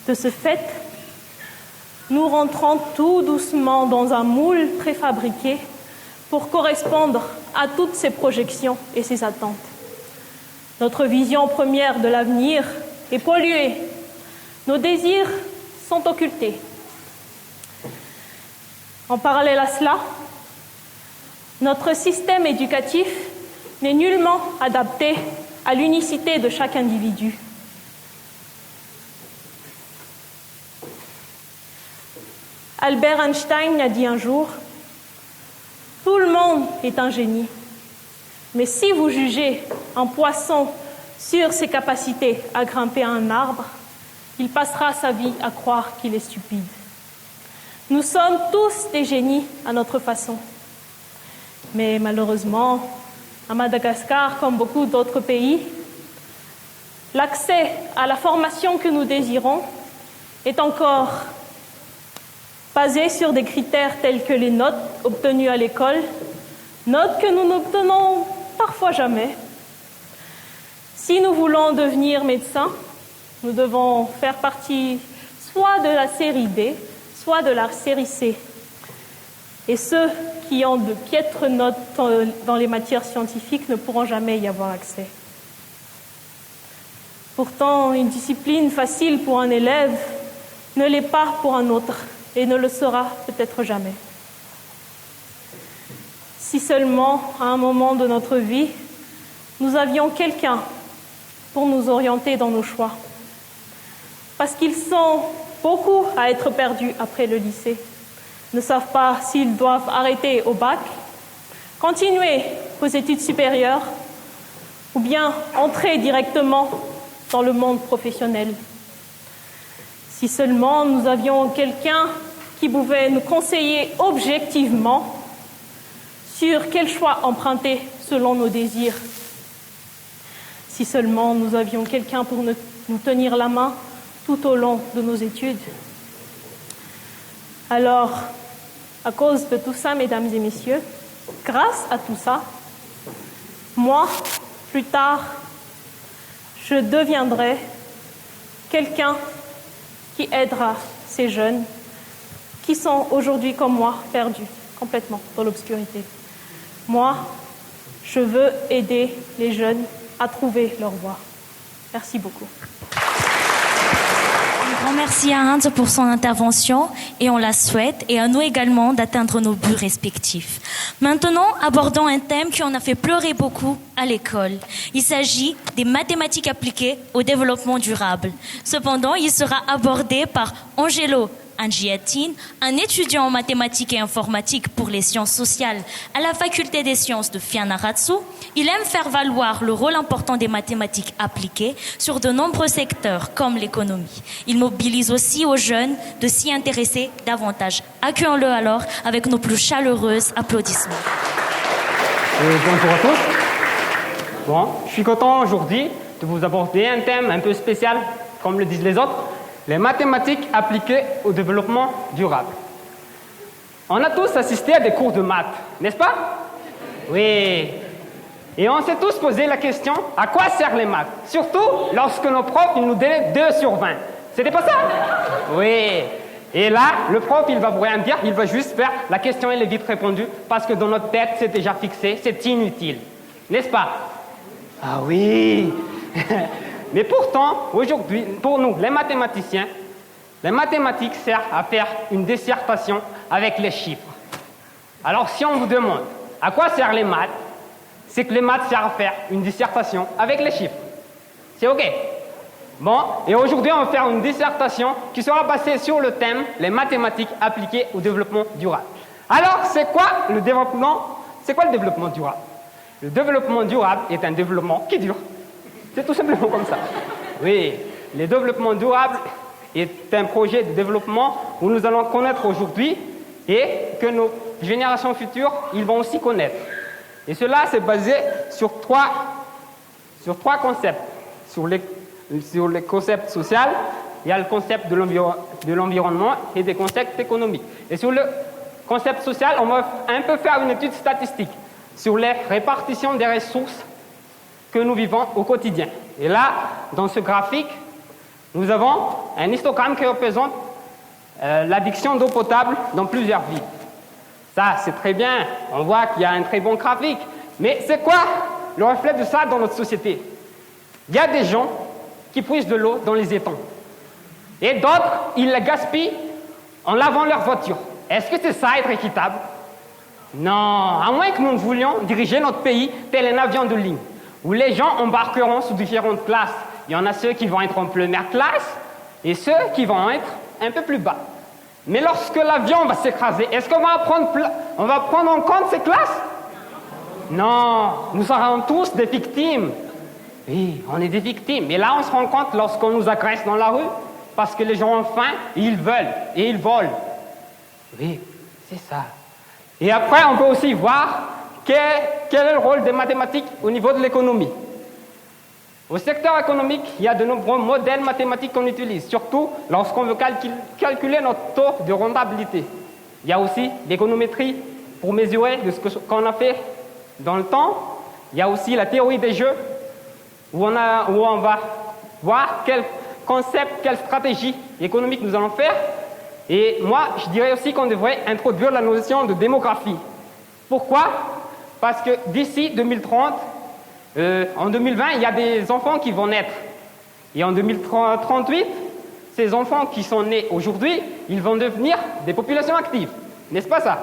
De ce fait, nous rentrons tout doucement dans un moule préfabriqué pour correspondre à toutes ces projections et ces attentes. Notre vision première de l'avenir est polluée. Nos désirs sont occultés. En parallèle à cela, notre système éducatif n'est nullement adapté à l'unicité de chaque individu. Albert Einstein a dit un jour « Tout le monde est un génie, mais si vous jugez un poisson sur ses capacités à grimper à un arbre, il passera sa vie à croire qu'il est stupide. » Nous sommes tous des génies à notre façon. Mais malheureusement, à Madagascar, comme beaucoup d'autres pays, l'accès à la formation que nous désirons est encore basé sur des critères tels que les notes obtenues à l'école, notes que nous n'obtenons parfois jamais. Si nous voulons devenir médecins, nous devons faire partie soit de la série B, soit de la série C. Et ceux qui ont de piètres notes dans les matières scientifiques ne pourront jamais y avoir accès. Pourtant, une discipline facile pour un élève ne l'est pas pour un autre et ne le sera peut-être jamais. Si seulement, à un moment de notre vie, nous avions quelqu'un pour nous orienter dans nos choix. Parce qu'ils sont beaucoup à être perdus après le lycée, ne savent pas s'ils doivent arrêter au bac, continuer aux études supérieures ou bien entrer directement dans le monde professionnel. Si seulement nous avions quelqu'un qui pouvait nous conseiller objectivement sur quel choix emprunter selon nos désirs. Si seulement nous avions quelqu'un pour nous tenir la main tout au long de nos études. Alors, à cause de tout ça, mesdames et messieurs, grâce à tout ça, moi, plus tard, je deviendrai quelqu'un qui aidera ces jeunes qui sont aujourd'hui comme moi perdus complètement dans l'obscurité. Moi, je veux aider les jeunes à trouver leur voie. Merci beaucoup. Un grand merci à Hans pour son intervention et on la souhaite, et à nous également d'atteindre nos buts respectifs. Maintenant, abordons un thème qui en a fait pleurer beaucoup à l'école. Il s'agit des mathématiques appliquées au développement durable. Cependant, il sera abordé par Angelo Angiatine, un étudiant en mathématiques et informatique pour les sciences sociales à la faculté des sciences de Fianarantsoa. Il aime faire valoir le rôle important des mathématiques appliquées sur de nombreux secteurs comme l'économie. Il mobilise aussi aux jeunes de s'y intéresser davantage. Accueillons-le alors avec nos plus chaleureux applaudissements. Bonjour à tous. Bon, je suis content aujourd'hui de vous aborder un thème un peu spécial, comme le disent les autres. Les mathématiques appliquées au développement durable. On a tous assisté à des cours de maths, n'est-ce pas? Oui. Et on s'est tous posé la question, à quoi servent les maths? Surtout lorsque nos profs ils nous donnaient 2 sur 20. C'était pas ça? Oui. Et là, le prof, il va rien dire, il va juste faire la question, elle est vite répondue, parce que dans notre tête, c'est déjà fixé, c'est inutile. N'est-ce pas? Ah oui. Mais pourtant, aujourd'hui, pour nous, les mathématiciens, les mathématiques servent à faire une dissertation avec les chiffres. Alors, si on vous demande à quoi servent les maths, c'est que les maths servent à faire une dissertation avec les chiffres. C'est OK? Bon, et aujourd'hui, on va faire une dissertation qui sera basée sur le thème « Les mathématiques appliquées au développement durable ». Alors, c'est quoi le développement durable? Le développement durable est un développement qui dure. C'est tout simplement comme ça. Oui, le développement durable est un projet de développement où nous allons connaître aujourd'hui et que nos générations futures, ils vont aussi connaître. Et cela, c'est basé sur trois concepts. Sur les concepts sociaux, il y a le concept de l'environnement et des concepts économiques. Et sur le concept social, on va un peu faire une étude statistique sur les répartitions des ressources que nous vivons au quotidien. Et là, dans ce graphique, nous avons un histogramme qui représente l'addiction d'eau potable dans plusieurs villes. Ça, c'est très bien. On voit qu'il y a un très bon graphique. Mais c'est quoi le reflet de ça dans notre société? Il y a des gens qui puisent de l'eau dans les étangs. Et d'autres, ils la gaspillent en lavant leur voiture. Est-ce que c'est ça être équitable? Non, à moins que nous voulions diriger notre pays tel un avion de ligne, où les gens embarqueront sous différentes classes. Il y en a ceux qui vont être en première classe et ceux qui vont être un peu plus bas. Mais lorsque l'avion va s'écraser, est-ce qu'on va prendre en compte ces classes? Non, nous serons tous des victimes. Oui, on est des victimes. Et là, on se rend compte lorsqu'on nous agresse dans la rue, parce que les gens ont faim, ils veulent et ils volent. Oui, c'est ça. Et après, on peut aussi voir quel est le rôle des mathématiques au niveau de l'économie. Au secteur économique, il y a de nombreux modèles mathématiques qu'on utilise, surtout lorsqu'on veut calculer notre taux de rentabilité. Il y a aussi l'économétrie pour mesurer de ce qu'on a fait dans le temps. Il y a aussi la théorie des jeux, où on va voir quel concept, quelle stratégie économique nous allons faire. Et moi, je dirais aussi qu'on devrait introduire la notion de démographie. Pourquoi? Parce que d'ici 2030, en 2020, il y a des enfants qui vont naître. Et en 2038, ces enfants qui sont nés aujourd'hui, ils vont devenir des populations actives. N'est-ce pas ça?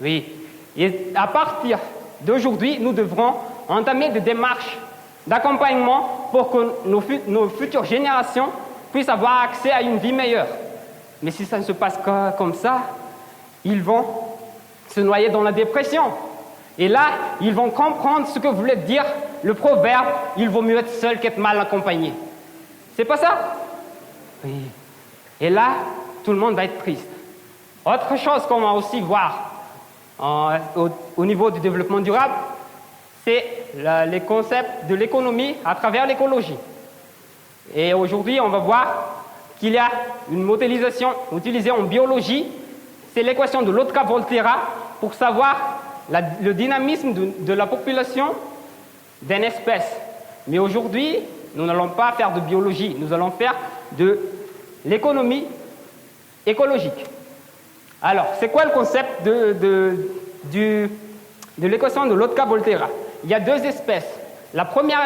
Oui. Et à partir d'aujourd'hui, nous devrons entamer des démarches d'accompagnement pour que nos futures générations puissent avoir accès à une vie meilleure. Mais si ça ne se passe pas comme ça, ils vont se noyer dans la dépression. Et là, ils vont comprendre ce que voulait dire le proverbe « il vaut mieux être seul qu'être mal accompagné ». C'est pas ça? Oui. Et là, tout le monde va être triste. Autre chose qu'on va aussi voir au niveau du développement durable, c'est les concepts de l'économie à travers l'écologie. Et aujourd'hui, on va voir qu'il y a une modélisation utilisée en biologie, c'est l'équation de Lotka-Volterra pour savoir le dynamisme de la population d'une espèce. Mais aujourd'hui, nous n'allons pas faire de biologie, nous allons faire de l'économie écologique. Alors, c'est quoi le concept de l'équation de Lotka-Volterra? Il y a deux espèces. La première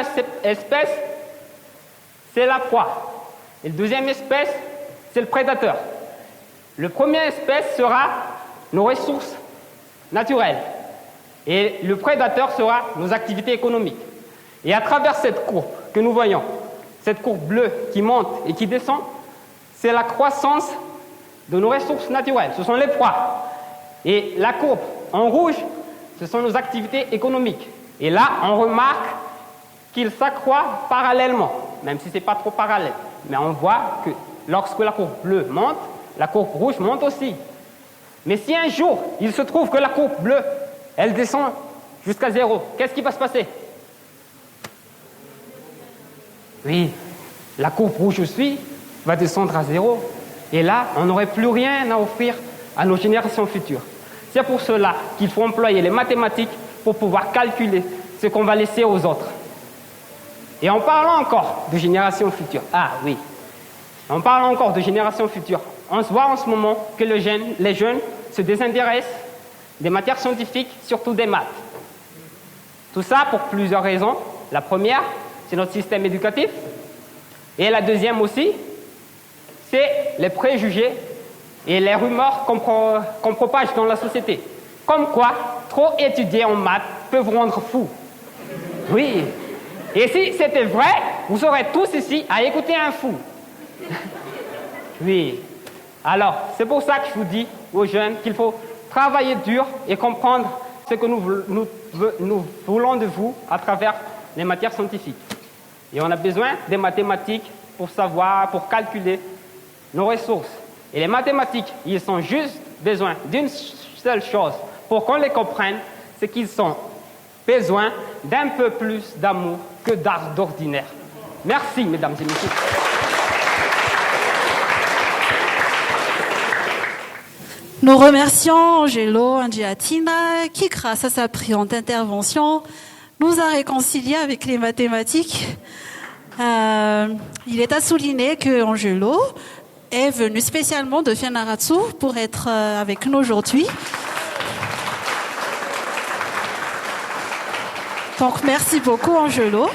espèce, c'est la proie. Et la deuxième espèce, c'est le prédateur. La première espèce sera nos ressources naturelles. Et le prédateur sera nos activités économiques. Et à travers cette courbe que nous voyons, cette courbe bleue qui monte et qui descend, c'est la croissance de nos ressources naturelles. Ce sont les proies. Et la courbe en rouge, ce sont nos activités économiques. Et là, on remarque qu'ils s'accroissent parallèlement, même si ce n'est pas trop parallèle. Mais on voit que lorsque la courbe bleue monte, la courbe rouge monte aussi. Mais si un jour, il se trouve que la courbe bleue, elle descend jusqu'à 0, qu'est-ce qui va se passer? Oui, la courbe rouge aussi va descendre à 0. Et là, on n'aurait plus rien à offrir à nos générations futures. C'est pour cela qu'il faut employer les mathématiques pour pouvoir calculer ce qu'on va laisser aux autres. Et en parlant encore de générations futures, en parlant encore de générations futures, on se voit en ce moment que les jeunes se désintéressent des matières scientifiques, surtout des maths. Tout ça pour plusieurs raisons. La première, c'est notre système éducatif. Et la deuxième aussi, c'est les préjugés et les rumeurs qu'on propage dans la société. Comme quoi, trop étudier en maths peut vous rendre fou. Oui. Et si c'était vrai, vous serez tous ici à écouter un fou. Oui. Alors, c'est pour ça que je vous dis aux jeunes qu'il faut travailler dur et comprendre ce que nous voulons de vous à travers les matières scientifiques. Et on a besoin des mathématiques pour savoir, pour calculer nos ressources. Et les mathématiques, ils ont juste besoin d'une seule chose pour qu'on les comprenne, c'est qu'ils ont besoin d'un peu plus d'amour que d'art d'ordinaire. Merci, mesdames et messieurs. Nous remercions Angelo Angiatina qui, grâce à sa brillante intervention, nous a réconciliés avec les mathématiques. Il est à souligner que Angelo est venu spécialement de Fianarantsoa pour être avec nous aujourd'hui. Donc, merci beaucoup, Angelo.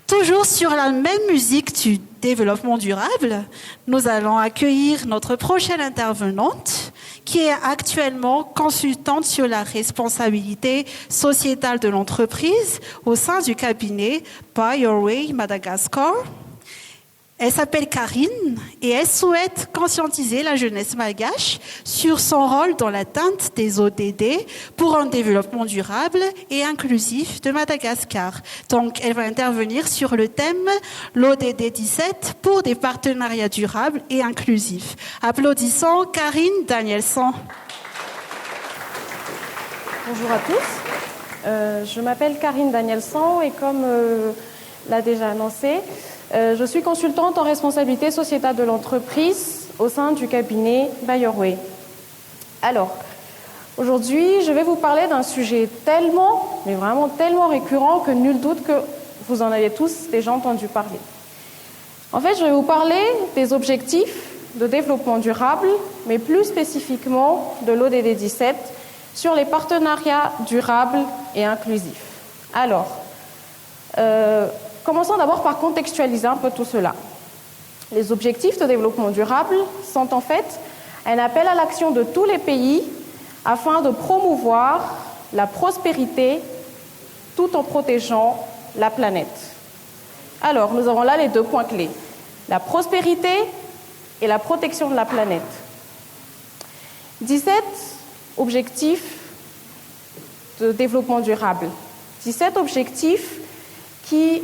Toujours sur la même musique du développement durable, nous allons accueillir notre prochaine intervenante, qui est actuellement consultante sur la responsabilité sociétale de l'entreprise au sein du cabinet Buy Your Way Madagascar. Elle s'appelle Karine et elle souhaite conscientiser la jeunesse malgache sur son rôle dans l'atteinte des ODD pour un développement durable et inclusif de Madagascar. Donc, elle va intervenir sur le thème l'ODD 17 pour des partenariats durables et inclusifs. Applaudissons Karine Danielson. Bonjour à tous. Je m'appelle Karine Danielson et comme l'a déjà annoncé, je suis consultante en responsabilité sociétale de l'entreprise au sein du cabinet Buy Your Way. Alors, aujourd'hui, je vais vous parler d'un sujet tellement, mais vraiment tellement récurrent que nul doute que vous en avez tous déjà entendu parler. En fait, je vais vous parler des objectifs de développement durable, mais plus spécifiquement de l'ODD 17 sur les partenariats durables et inclusifs. Alors, commençons d'abord par contextualiser un peu tout cela. Les objectifs de développement durable sont en fait un appel à l'action de tous les pays afin de promouvoir la prospérité tout en protégeant la planète. Alors, nous avons là les deux points clés, la prospérité et la protection de la planète. 17 objectifs de développement durable. 17 objectifs qui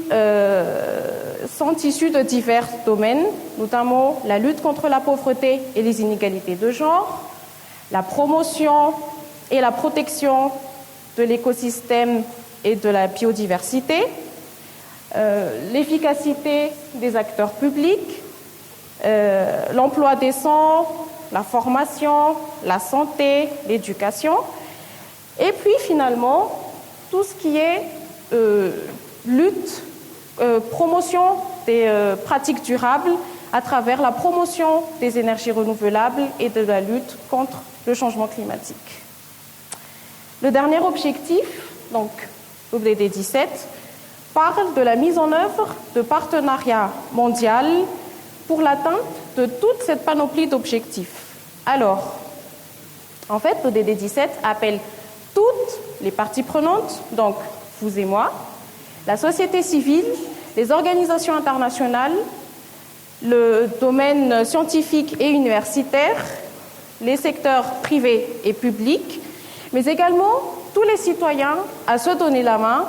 sont issus de divers domaines, notamment la lutte contre la pauvreté et les inégalités de genre, la promotion et la protection de l'écosystème et de la biodiversité, l'efficacité des acteurs publics, l'emploi décent, la formation, la santé, l'éducation, et puis finalement tout ce qui est lutte, promotion des pratiques durables à travers la promotion des énergies renouvelables et de la lutte contre le changement climatique. Le dernier objectif, donc l'ODD 17, parle de la mise en œuvre de partenariats mondiaux pour l'atteinte de toute cette panoplie d'objectifs. Alors, en fait, l'ODD 17 appelle toutes les parties prenantes, donc vous et moi, la société civile, les organisations internationales, le domaine scientifique et universitaire, les secteurs privés et publics, mais également tous les citoyens à se donner la main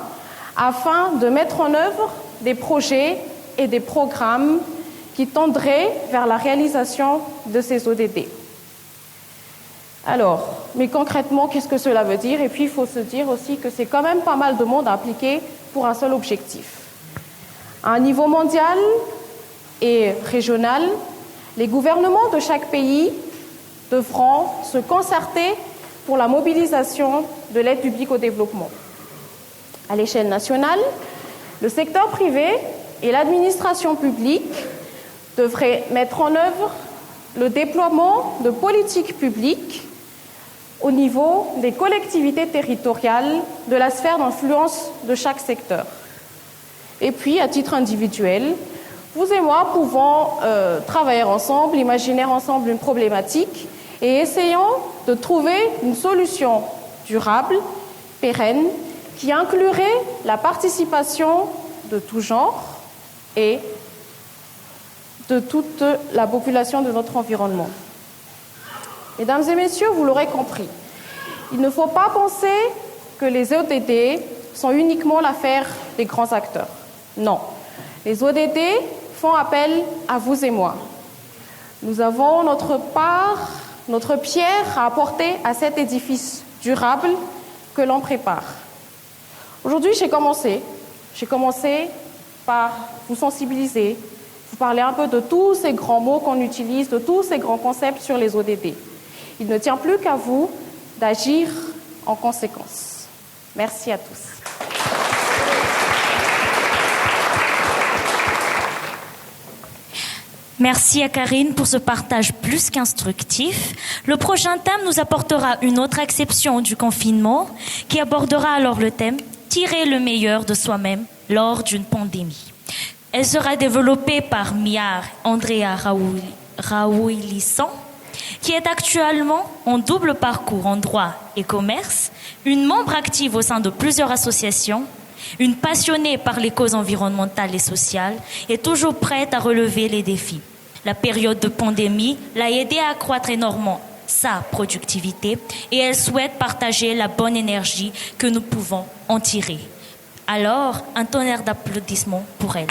afin de mettre en œuvre des projets et des programmes qui tendraient vers la réalisation de ces ODD. Alors, mais concrètement, qu'est-ce que cela veut dire? Et puis, il faut se dire aussi que c'est quand même pas mal de monde impliqué pour un seul objectif. À un niveau mondial et régional, les gouvernements de chaque pays devront se concerter pour la mobilisation de l'aide publique au développement. À l'échelle nationale, le secteur privé et l'administration publique devraient mettre en œuvre le déploiement de politiques publiques au niveau des collectivités territoriales de la sphère d'influence de chaque secteur. Et puis, à titre individuel, vous et moi pouvons travailler ensemble, imaginer ensemble une problématique et essayons de trouver une solution durable, pérenne, qui inclurait la participation de tout genre et de toute la population de notre environnement. Mesdames et messieurs, vous l'aurez compris, il ne faut pas penser que les ODD sont uniquement l'affaire des grands acteurs. Non, les ODD font appel à vous et moi. Nous avons notre part, notre pierre à apporter à cet édifice durable que l'on prépare. Aujourd'hui, j'ai commencé par vous sensibiliser, vous parler un peu de tous ces grands mots qu'on utilise, de tous ces grands concepts sur les ODD. Il ne tient plus qu'à vous d'agir en conséquence. Merci à tous. Merci à Karine pour ce partage plus qu'instructif. Le prochain thème nous apportera une autre acception du confinement qui abordera alors le thème « Tirer le meilleur de soi-même lors d'une pandémie ». Elle sera développée par Miar Andrea Raouilissan, qui est actuellement en double parcours en droit et commerce, une membre active au sein de plusieurs associations, une passionnée par les causes environnementales et sociales et toujours prête à relever les défis. La période de pandémie l'a aidée à accroître énormément sa productivité et elle souhaite partager la bonne énergie que nous pouvons en tirer. Alors, un tonnerre d'applaudissements pour elle.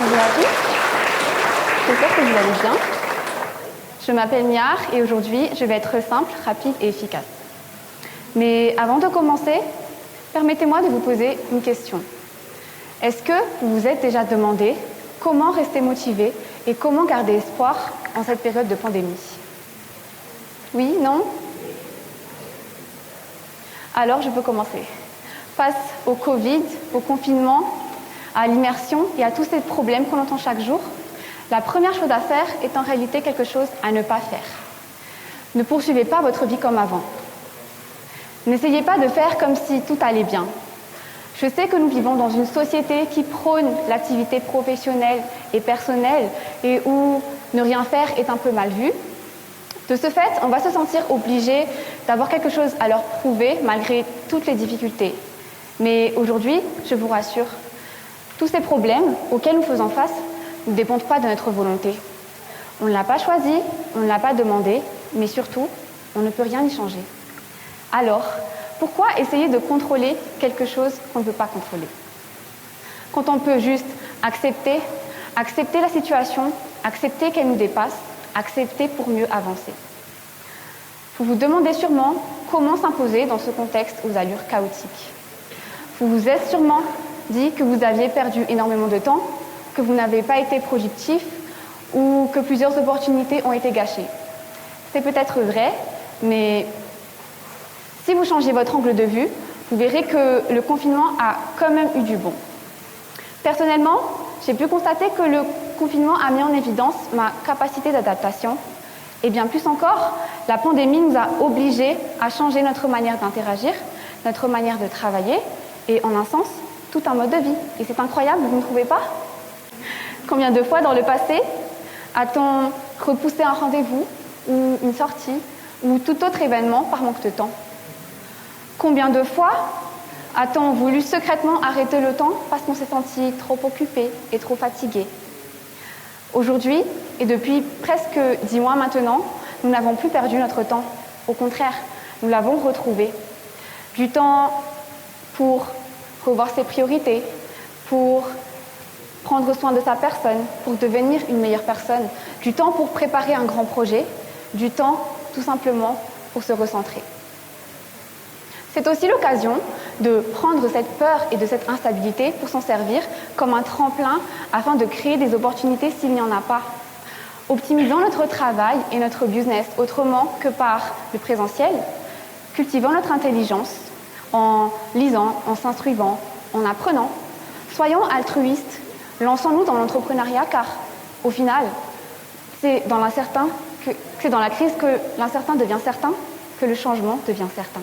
Bonjour à tous, j'espère que vous allez bien. Je m'appelle Miar et aujourd'hui, je vais être simple, rapide et efficace. Mais avant de commencer, permettez-moi de vous poser une question. Est-ce que vous vous êtes déjà demandé comment rester motivé et comment garder espoir en cette période de pandémie? Oui? Non? Alors, je peux commencer. Face au Covid, au confinement, à l'immersion et à tous ces problèmes qu'on entend chaque jour, la première chose à faire est en réalité quelque chose à ne pas faire. Ne poursuivez pas votre vie comme avant. N'essayez pas de faire comme si tout allait bien. Je sais que nous vivons dans une société qui prône l'activité professionnelle et personnelle et où ne rien faire est un peu mal vu. De ce fait, on va se sentir obligé d'avoir quelque chose à leur prouver malgré toutes les difficultés. Mais aujourd'hui, je vous rassure, tous ces problèmes auxquels nous faisons face ne dépendent pas de notre volonté. On ne l'a pas choisi, on ne l'a pas demandé, mais surtout, on ne peut rien y changer. Alors, pourquoi essayer de contrôler quelque chose qu'on ne peut pas contrôler? Quand on peut juste accepter la situation, accepter qu'elle nous dépasse, accepter pour mieux avancer. Vous vous demandez sûrement comment s'imposer dans ce contexte aux allures chaotiques. Vous vous êtes sûrement dit que vous aviez perdu énormément de temps, que vous n'avez pas été productif ou que plusieurs opportunités ont été gâchées. C'est peut-être vrai, mais si vous changez votre angle de vue, vous verrez que le confinement a quand même eu du bon. Personnellement, j'ai pu constater que le confinement a mis en évidence ma capacité d'adaptation et bien plus encore, la pandémie nous a obligés à changer notre manière d'interagir, notre manière de travailler et en un sens, tout un mode de vie. Et c'est incroyable, vous ne trouvez pas? Combien de fois dans le passé a-t-on repoussé un rendez-vous ou une sortie ou tout autre événement par manque de temps? Combien de fois a-t-on voulu secrètement arrêter le temps parce qu'on s'est senti trop occupé et trop fatigué? Aujourd'hui, et depuis presque 10 mois maintenant, nous n'avons plus perdu notre temps. Au contraire, nous l'avons retrouvé. Du temps pour revoir ses priorités, pour prendre soin de sa personne, pour devenir une meilleure personne, du temps pour préparer un grand projet, du temps tout simplement pour se recentrer. C'est aussi l'occasion de prendre cette peur et de cette instabilité pour s'en servir comme un tremplin afin de créer des opportunités s'il n'y en a pas. Optimisons notre travail et notre business autrement que par le présentiel, cultivons notre intelligence en lisant, en s'instruisant, en apprenant. Soyons altruistes, lançons-nous dans l'entrepreneuriat car, au final, c'est dans la crise que l'incertain devient certain, que le changement devient certain.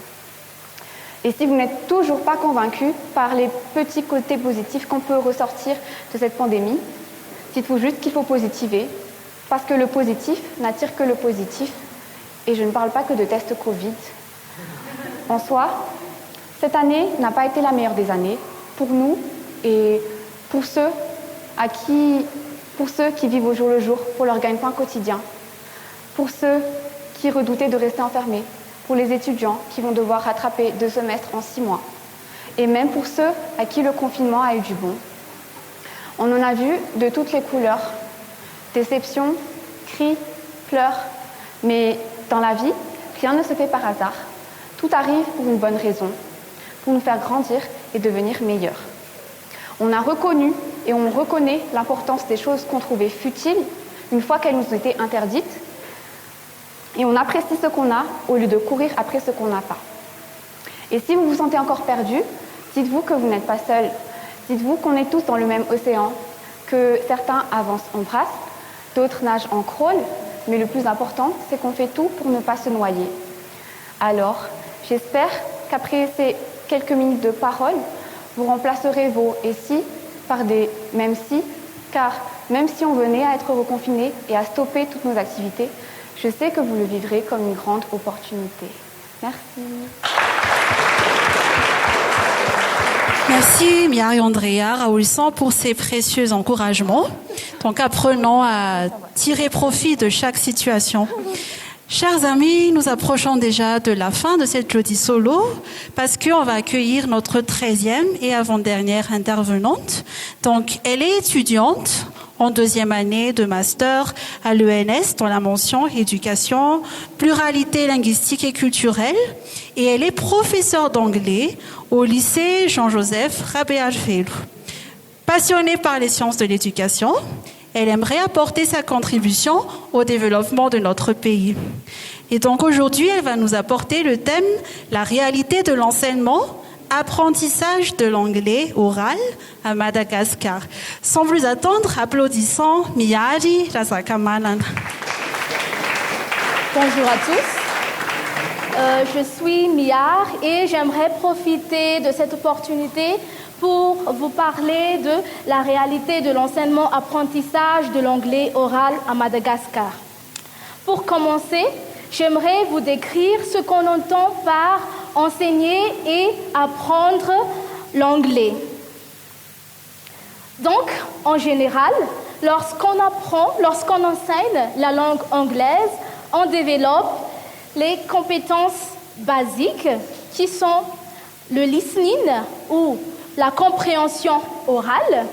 Et si vous n'êtes toujours pas convaincu par les petits côtés positifs qu'on peut ressortir de cette pandémie, dites-vous juste qu'il faut positiver, parce que le positif n'attire que le positif, et je ne parle pas que de tests Covid. En soi, cette année n'a pas été la meilleure des années, pour nous et pour ceux qui vivent au jour le jour, pour leur gagne-pain quotidien, pour ceux qui redoutaient de rester enfermés, pour les étudiants qui vont devoir rattraper 2 semestres en 6 mois, et même pour ceux à qui le confinement a eu du bon. On en a vu de toutes les couleurs, déception, cris, pleurs, mais dans la vie, rien ne se fait par hasard. Tout arrive pour une bonne raison, pour nous faire grandir et devenir meilleurs. On a reconnu et on reconnaît l'importance des choses qu'on trouvait futiles une fois qu'elles nous étaient interdites, et on apprécie ce qu'on a au lieu de courir après ce qu'on n'a pas. Et si vous vous sentez encore perdu, dites-vous que vous n'êtes pas seul. Dites-vous qu'on est tous dans le même océan, que certains avancent en brasse, D'autres nagent en crawl, mais le plus important, c'est qu'on fait tout pour ne pas se noyer. Alors, j'espère qu'après ces quelques minutes de parole, vous remplacerez vos « et si » par des « même si », car même si on venait à être reconfiné et à stopper toutes nos activités, je sais que vous le vivrez comme une grande opportunité. Merci. Merci Miari Andrea Raoulsan pour ces précieux encouragements. Donc apprenons à tirer profit de chaque situation. Chers amis, nous approchons déjà de la fin de cette Jody Solo parce qu'on va accueillir notre 13e et avant-dernière intervenante. Donc, elle est étudiante en 2e année de master à l'ENS dans la mention éducation, pluralité linguistique et culturelle. Et elle est professeure d'anglais au lycée Jean-Joseph Rabéalfelu. Passionnée par les sciences de l'éducation, elle aimerait apporter sa contribution au développement de notre pays. Et donc aujourd'hui, elle va nous apporter le thème « La réalité de l'enseignement, apprentissage de l'anglais oral à Madagascar ». Sans plus attendre, applaudissons Miari Razakamanan. Bonjour à tous. Je suis Miar et j'aimerais profiter de cette opportunité pour vous parler de la réalité de l'enseignement-apprentissage de l'anglais oral à Madagascar. Pour commencer, j'aimerais vous décrire ce qu'on entend par enseigner et apprendre l'anglais. Donc, en général, lorsqu'on enseigne la langue anglaise, on développe les compétences basiques qui sont le listening ou la compréhension orale,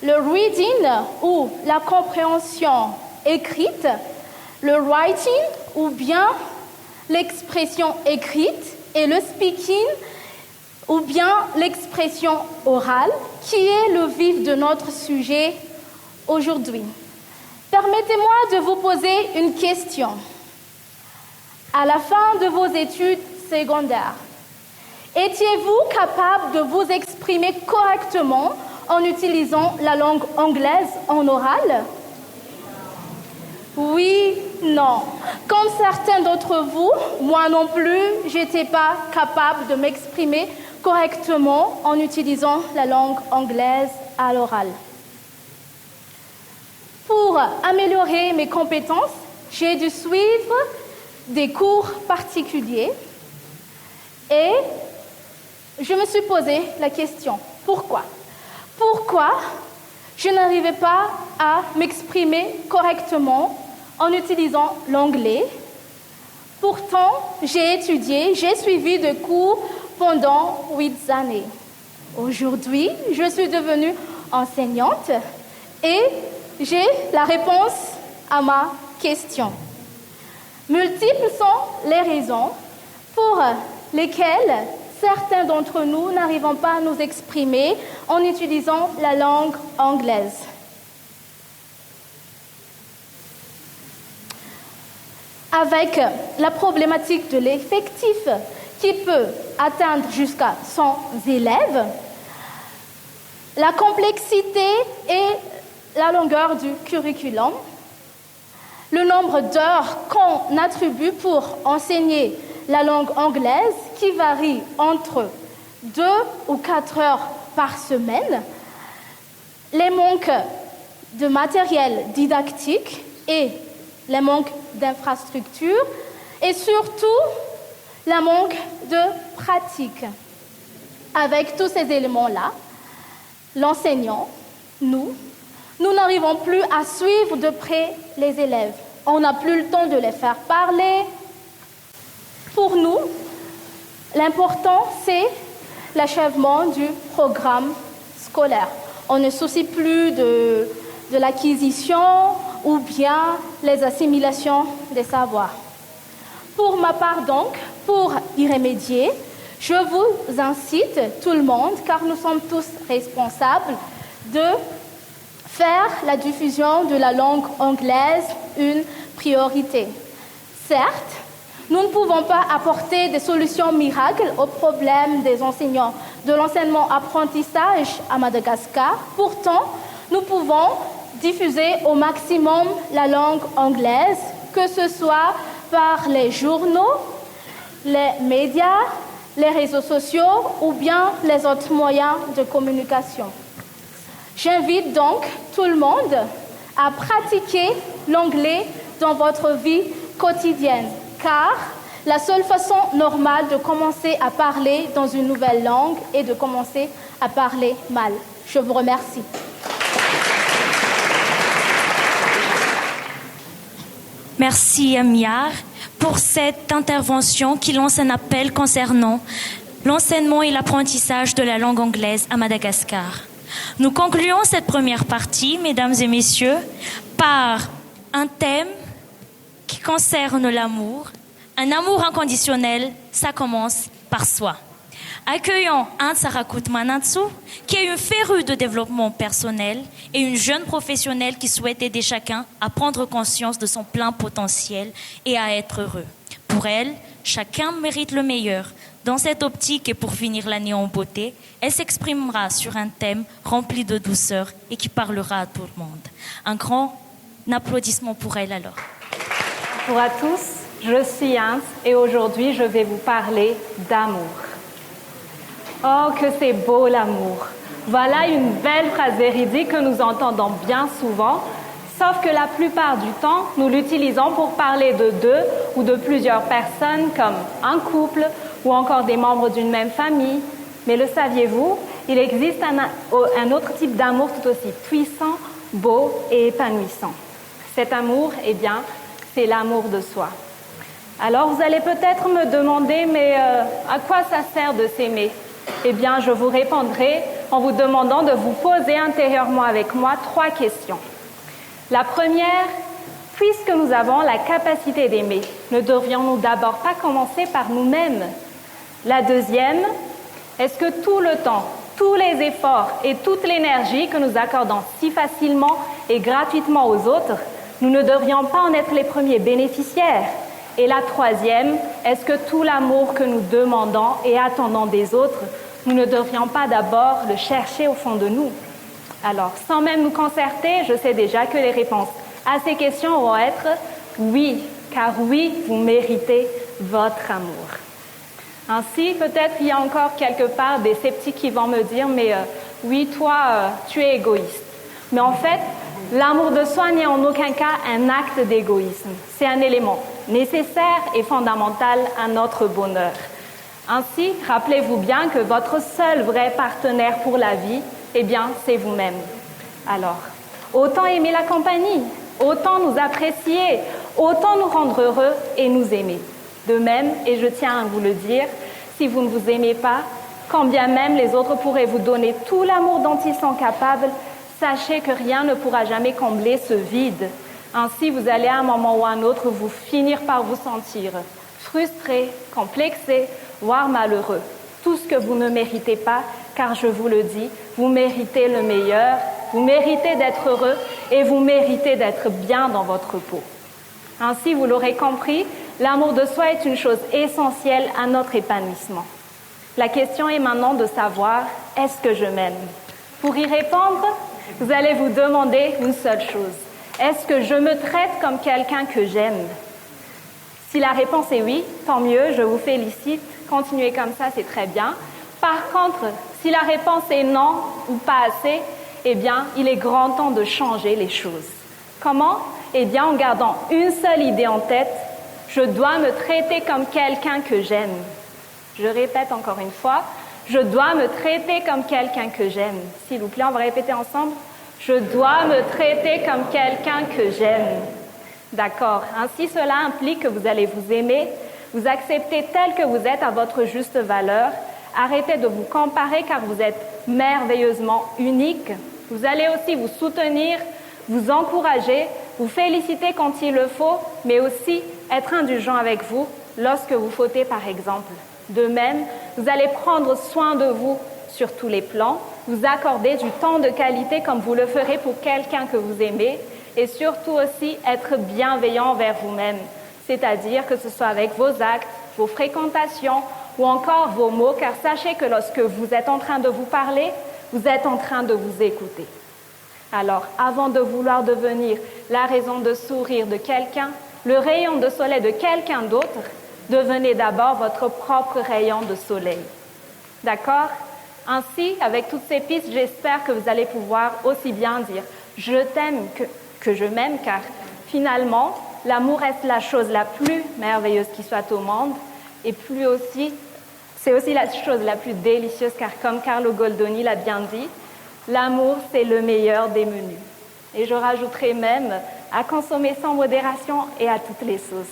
le reading ou la compréhension écrite, le writing ou bien l'expression écrite et le speaking ou bien l'expression orale qui est le vif de notre sujet aujourd'hui. Permettez-moi de vous poser une question. À la fin de vos études secondaires, étiez-vous capable de vous exprimer correctement en utilisant la langue anglaise en oral? Oui, non. Comme certains d'entre vous, moi non plus, je n'étais pas capable de m'exprimer correctement en utilisant la langue anglaise à l'oral. Pour améliorer mes compétences, j'ai dû suivre des cours particuliers et je me suis posé la question, pourquoi? Pourquoi je n'arrivais pas à m'exprimer correctement en utilisant l'anglais? Pourtant, j'ai suivi des cours pendant 8 années. Aujourd'hui, je suis devenue enseignante et j'ai la réponse à ma question. Multiples sont les raisons pour lesquelles certains d'entre nous n'arrivons pas à nous exprimer en utilisant la langue anglaise. Avec la problématique de l'effectif qui peut atteindre jusqu'à 100 élèves, la complexité et la longueur du curriculum, le nombre d'heures qu'on attribue pour enseigner la langue anglaise qui varie entre 2 ou 4 heures par semaine, les manques de matériel didactique et les manques d'infrastructures et surtout la manque de pratique. Avec tous ces éléments-là, l'enseignant, nous n'arrivons plus à suivre de près les élèves. On n'a plus le temps de les faire parler. Pour nous, l'important, c'est l'achèvement du programme scolaire. On ne soucie plus de l'acquisition ou bien les assimilations des savoirs. Pour ma part donc, pour y remédier, je vous incite, tout le monde, car nous sommes tous responsables, de faire la diffusion de la langue anglaise une priorité. Certes, nous ne pouvons pas apporter des solutions miracles aux problèmes des enseignants de l'enseignement-apprentissage à Madagascar. Pourtant, nous pouvons diffuser au maximum la langue anglaise, que ce soit par les journaux, les médias, les réseaux sociaux ou bien les autres moyens de communication. J'invite donc tout le monde à pratiquer l'anglais dans votre vie quotidienne, car la seule façon normale de commencer à parler dans une nouvelle langue est de commencer à parler mal. Je vous remercie. Merci Amiar pour cette intervention qui lance un appel concernant l'enseignement et l'apprentissage de la langue anglaise à Madagascar. Nous concluons cette première partie, mesdames et messieurs, par un thème qui concerne l'amour. Un amour inconditionnel, ça commence par soi. Accueillons Anne Sarakut Manatsu, qui est une férue de développement personnel et une jeune professionnelle qui souhaite aider chacun à prendre conscience de son plein potentiel et à être heureux. Pour elle, chacun mérite le meilleur. Dans cette optique et pour finir l'année en beauté, elle s'exprimera sur un thème rempli de douceur et qui parlera à tout le monde. Un grand applaudissement pour elle alors. Bonjour à tous, je suis Anne et aujourd'hui je vais vous parler d'amour. Oh, que c'est beau l'amour! Voilà une belle phrase véridique que nous entendons bien souvent, sauf que la plupart du temps, nous l'utilisons pour parler de deux ou de plusieurs personnes comme un couple ou encore des membres d'une même famille. Mais le saviez-vous, il existe un autre type d'amour tout aussi puissant, beau et épanouissant. Cet amour, eh bien, c'est l'amour de soi. Alors vous allez peut-être me demander, mais à quoi ça sert de s'aimer? Eh bien, je vous répondrai en vous demandant de vous poser intérieurement avec moi 3 questions. La première, puisque nous avons la capacité d'aimer, ne devrions-nous d'abord pas commencer par nous-mêmes? La deuxième, est-ce que tout le temps, tous les efforts et toute l'énergie que nous accordons si facilement et gratuitement aux autres, nous ne devrions pas en être les premiers bénéficiaires? Et la troisième, est-ce que tout l'amour que nous demandons et attendons des autres, nous ne devrions pas d'abord le chercher au fond de nous? Alors, sans même nous concerter, je sais déjà que les réponses à ces questions vont être oui, car oui, vous méritez votre amour. Ainsi, peut-être il y a encore quelque part des sceptiques qui vont me dire, mais oui, toi, tu es égoïste. Mais en fait, l'amour de soi n'est en aucun cas un acte d'égoïsme. C'est un élément nécessaire et fondamental à notre bonheur. Ainsi, rappelez-vous bien que votre seul vrai partenaire pour la vie, eh bien, c'est vous-même. Alors, autant aimer la compagnie, autant nous apprécier, autant nous rendre heureux et nous aimer. De même, et je tiens à vous le dire, si vous ne vous aimez pas, quand bien même les autres pourraient vous donner tout l'amour dont ils sont capables, sachez que rien ne pourra jamais combler ce vide. Ainsi, vous allez à un moment ou à un autre vous finir par vous sentir frustré, complexé, voire malheureux. Tout ce que vous ne méritez pas, car je vous le dis, vous méritez le meilleur, vous méritez d'être heureux et vous méritez d'être bien dans votre peau. Ainsi, vous l'aurez compris, l'amour de soi est une chose essentielle à notre épanouissement. La question est maintenant de savoir, est-ce que je m'aime? Pour y répondre, vous allez vous demander une seule chose. Est-ce que je me traite comme quelqu'un que j'aime? Si la réponse est oui, tant mieux, je vous félicite. Continuez comme ça, c'est très bien. Par contre, si la réponse est non ou pas assez, eh bien, il est grand temps de changer les choses. Comment? Eh bien, en gardant une seule idée en tête, je dois me traiter comme quelqu'un que j'aime. Je répète encore une fois, je dois me traiter comme quelqu'un que j'aime. S'il vous plaît, on va répéter ensemble. Je dois me traiter comme quelqu'un que j'aime. D'accord. Ainsi, cela implique que vous allez vous aimer, vous accepter tel que vous êtes à votre juste valeur. Arrêtez de vous comparer car vous êtes merveilleusement unique. Vous allez aussi vous soutenir, vous encourager, vous féliciter quand il le faut, mais aussi être indulgent avec vous lorsque vous fautez par exemple. De même, vous allez prendre soin de vous sur tous les plans, vous accorder du temps de qualité comme vous le ferez pour quelqu'un que vous aimez et surtout aussi être bienveillant envers vous-même, c'est-à-dire que ce soit avec vos actes, vos fréquentations ou encore vos mots, car sachez que lorsque vous êtes en train de vous parler, vous êtes en train de vous écouter. Alors, avant de vouloir devenir la raison de sourire de quelqu'un, le rayon de soleil de quelqu'un d'autre, devenez d'abord votre propre rayon de soleil. D'accord? Ainsi, avec toutes ces pistes, j'espère que vous allez pouvoir aussi bien dire « je t'aime » que « je m'aime », car finalement, l'amour reste la chose la plus merveilleuse qui soit au monde, et c'est aussi la chose la plus délicieuse, car comme Carlo Goldoni l'a bien dit, l'amour, c'est le meilleur des menus. Et je rajouterai même à consommer sans modération et à toutes les sauces.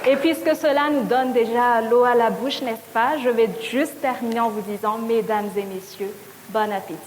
Et puisque cela nous donne déjà l'eau à la bouche, n'est-ce pas, je vais juste terminer en vous disant, mesdames et messieurs, bon appétit.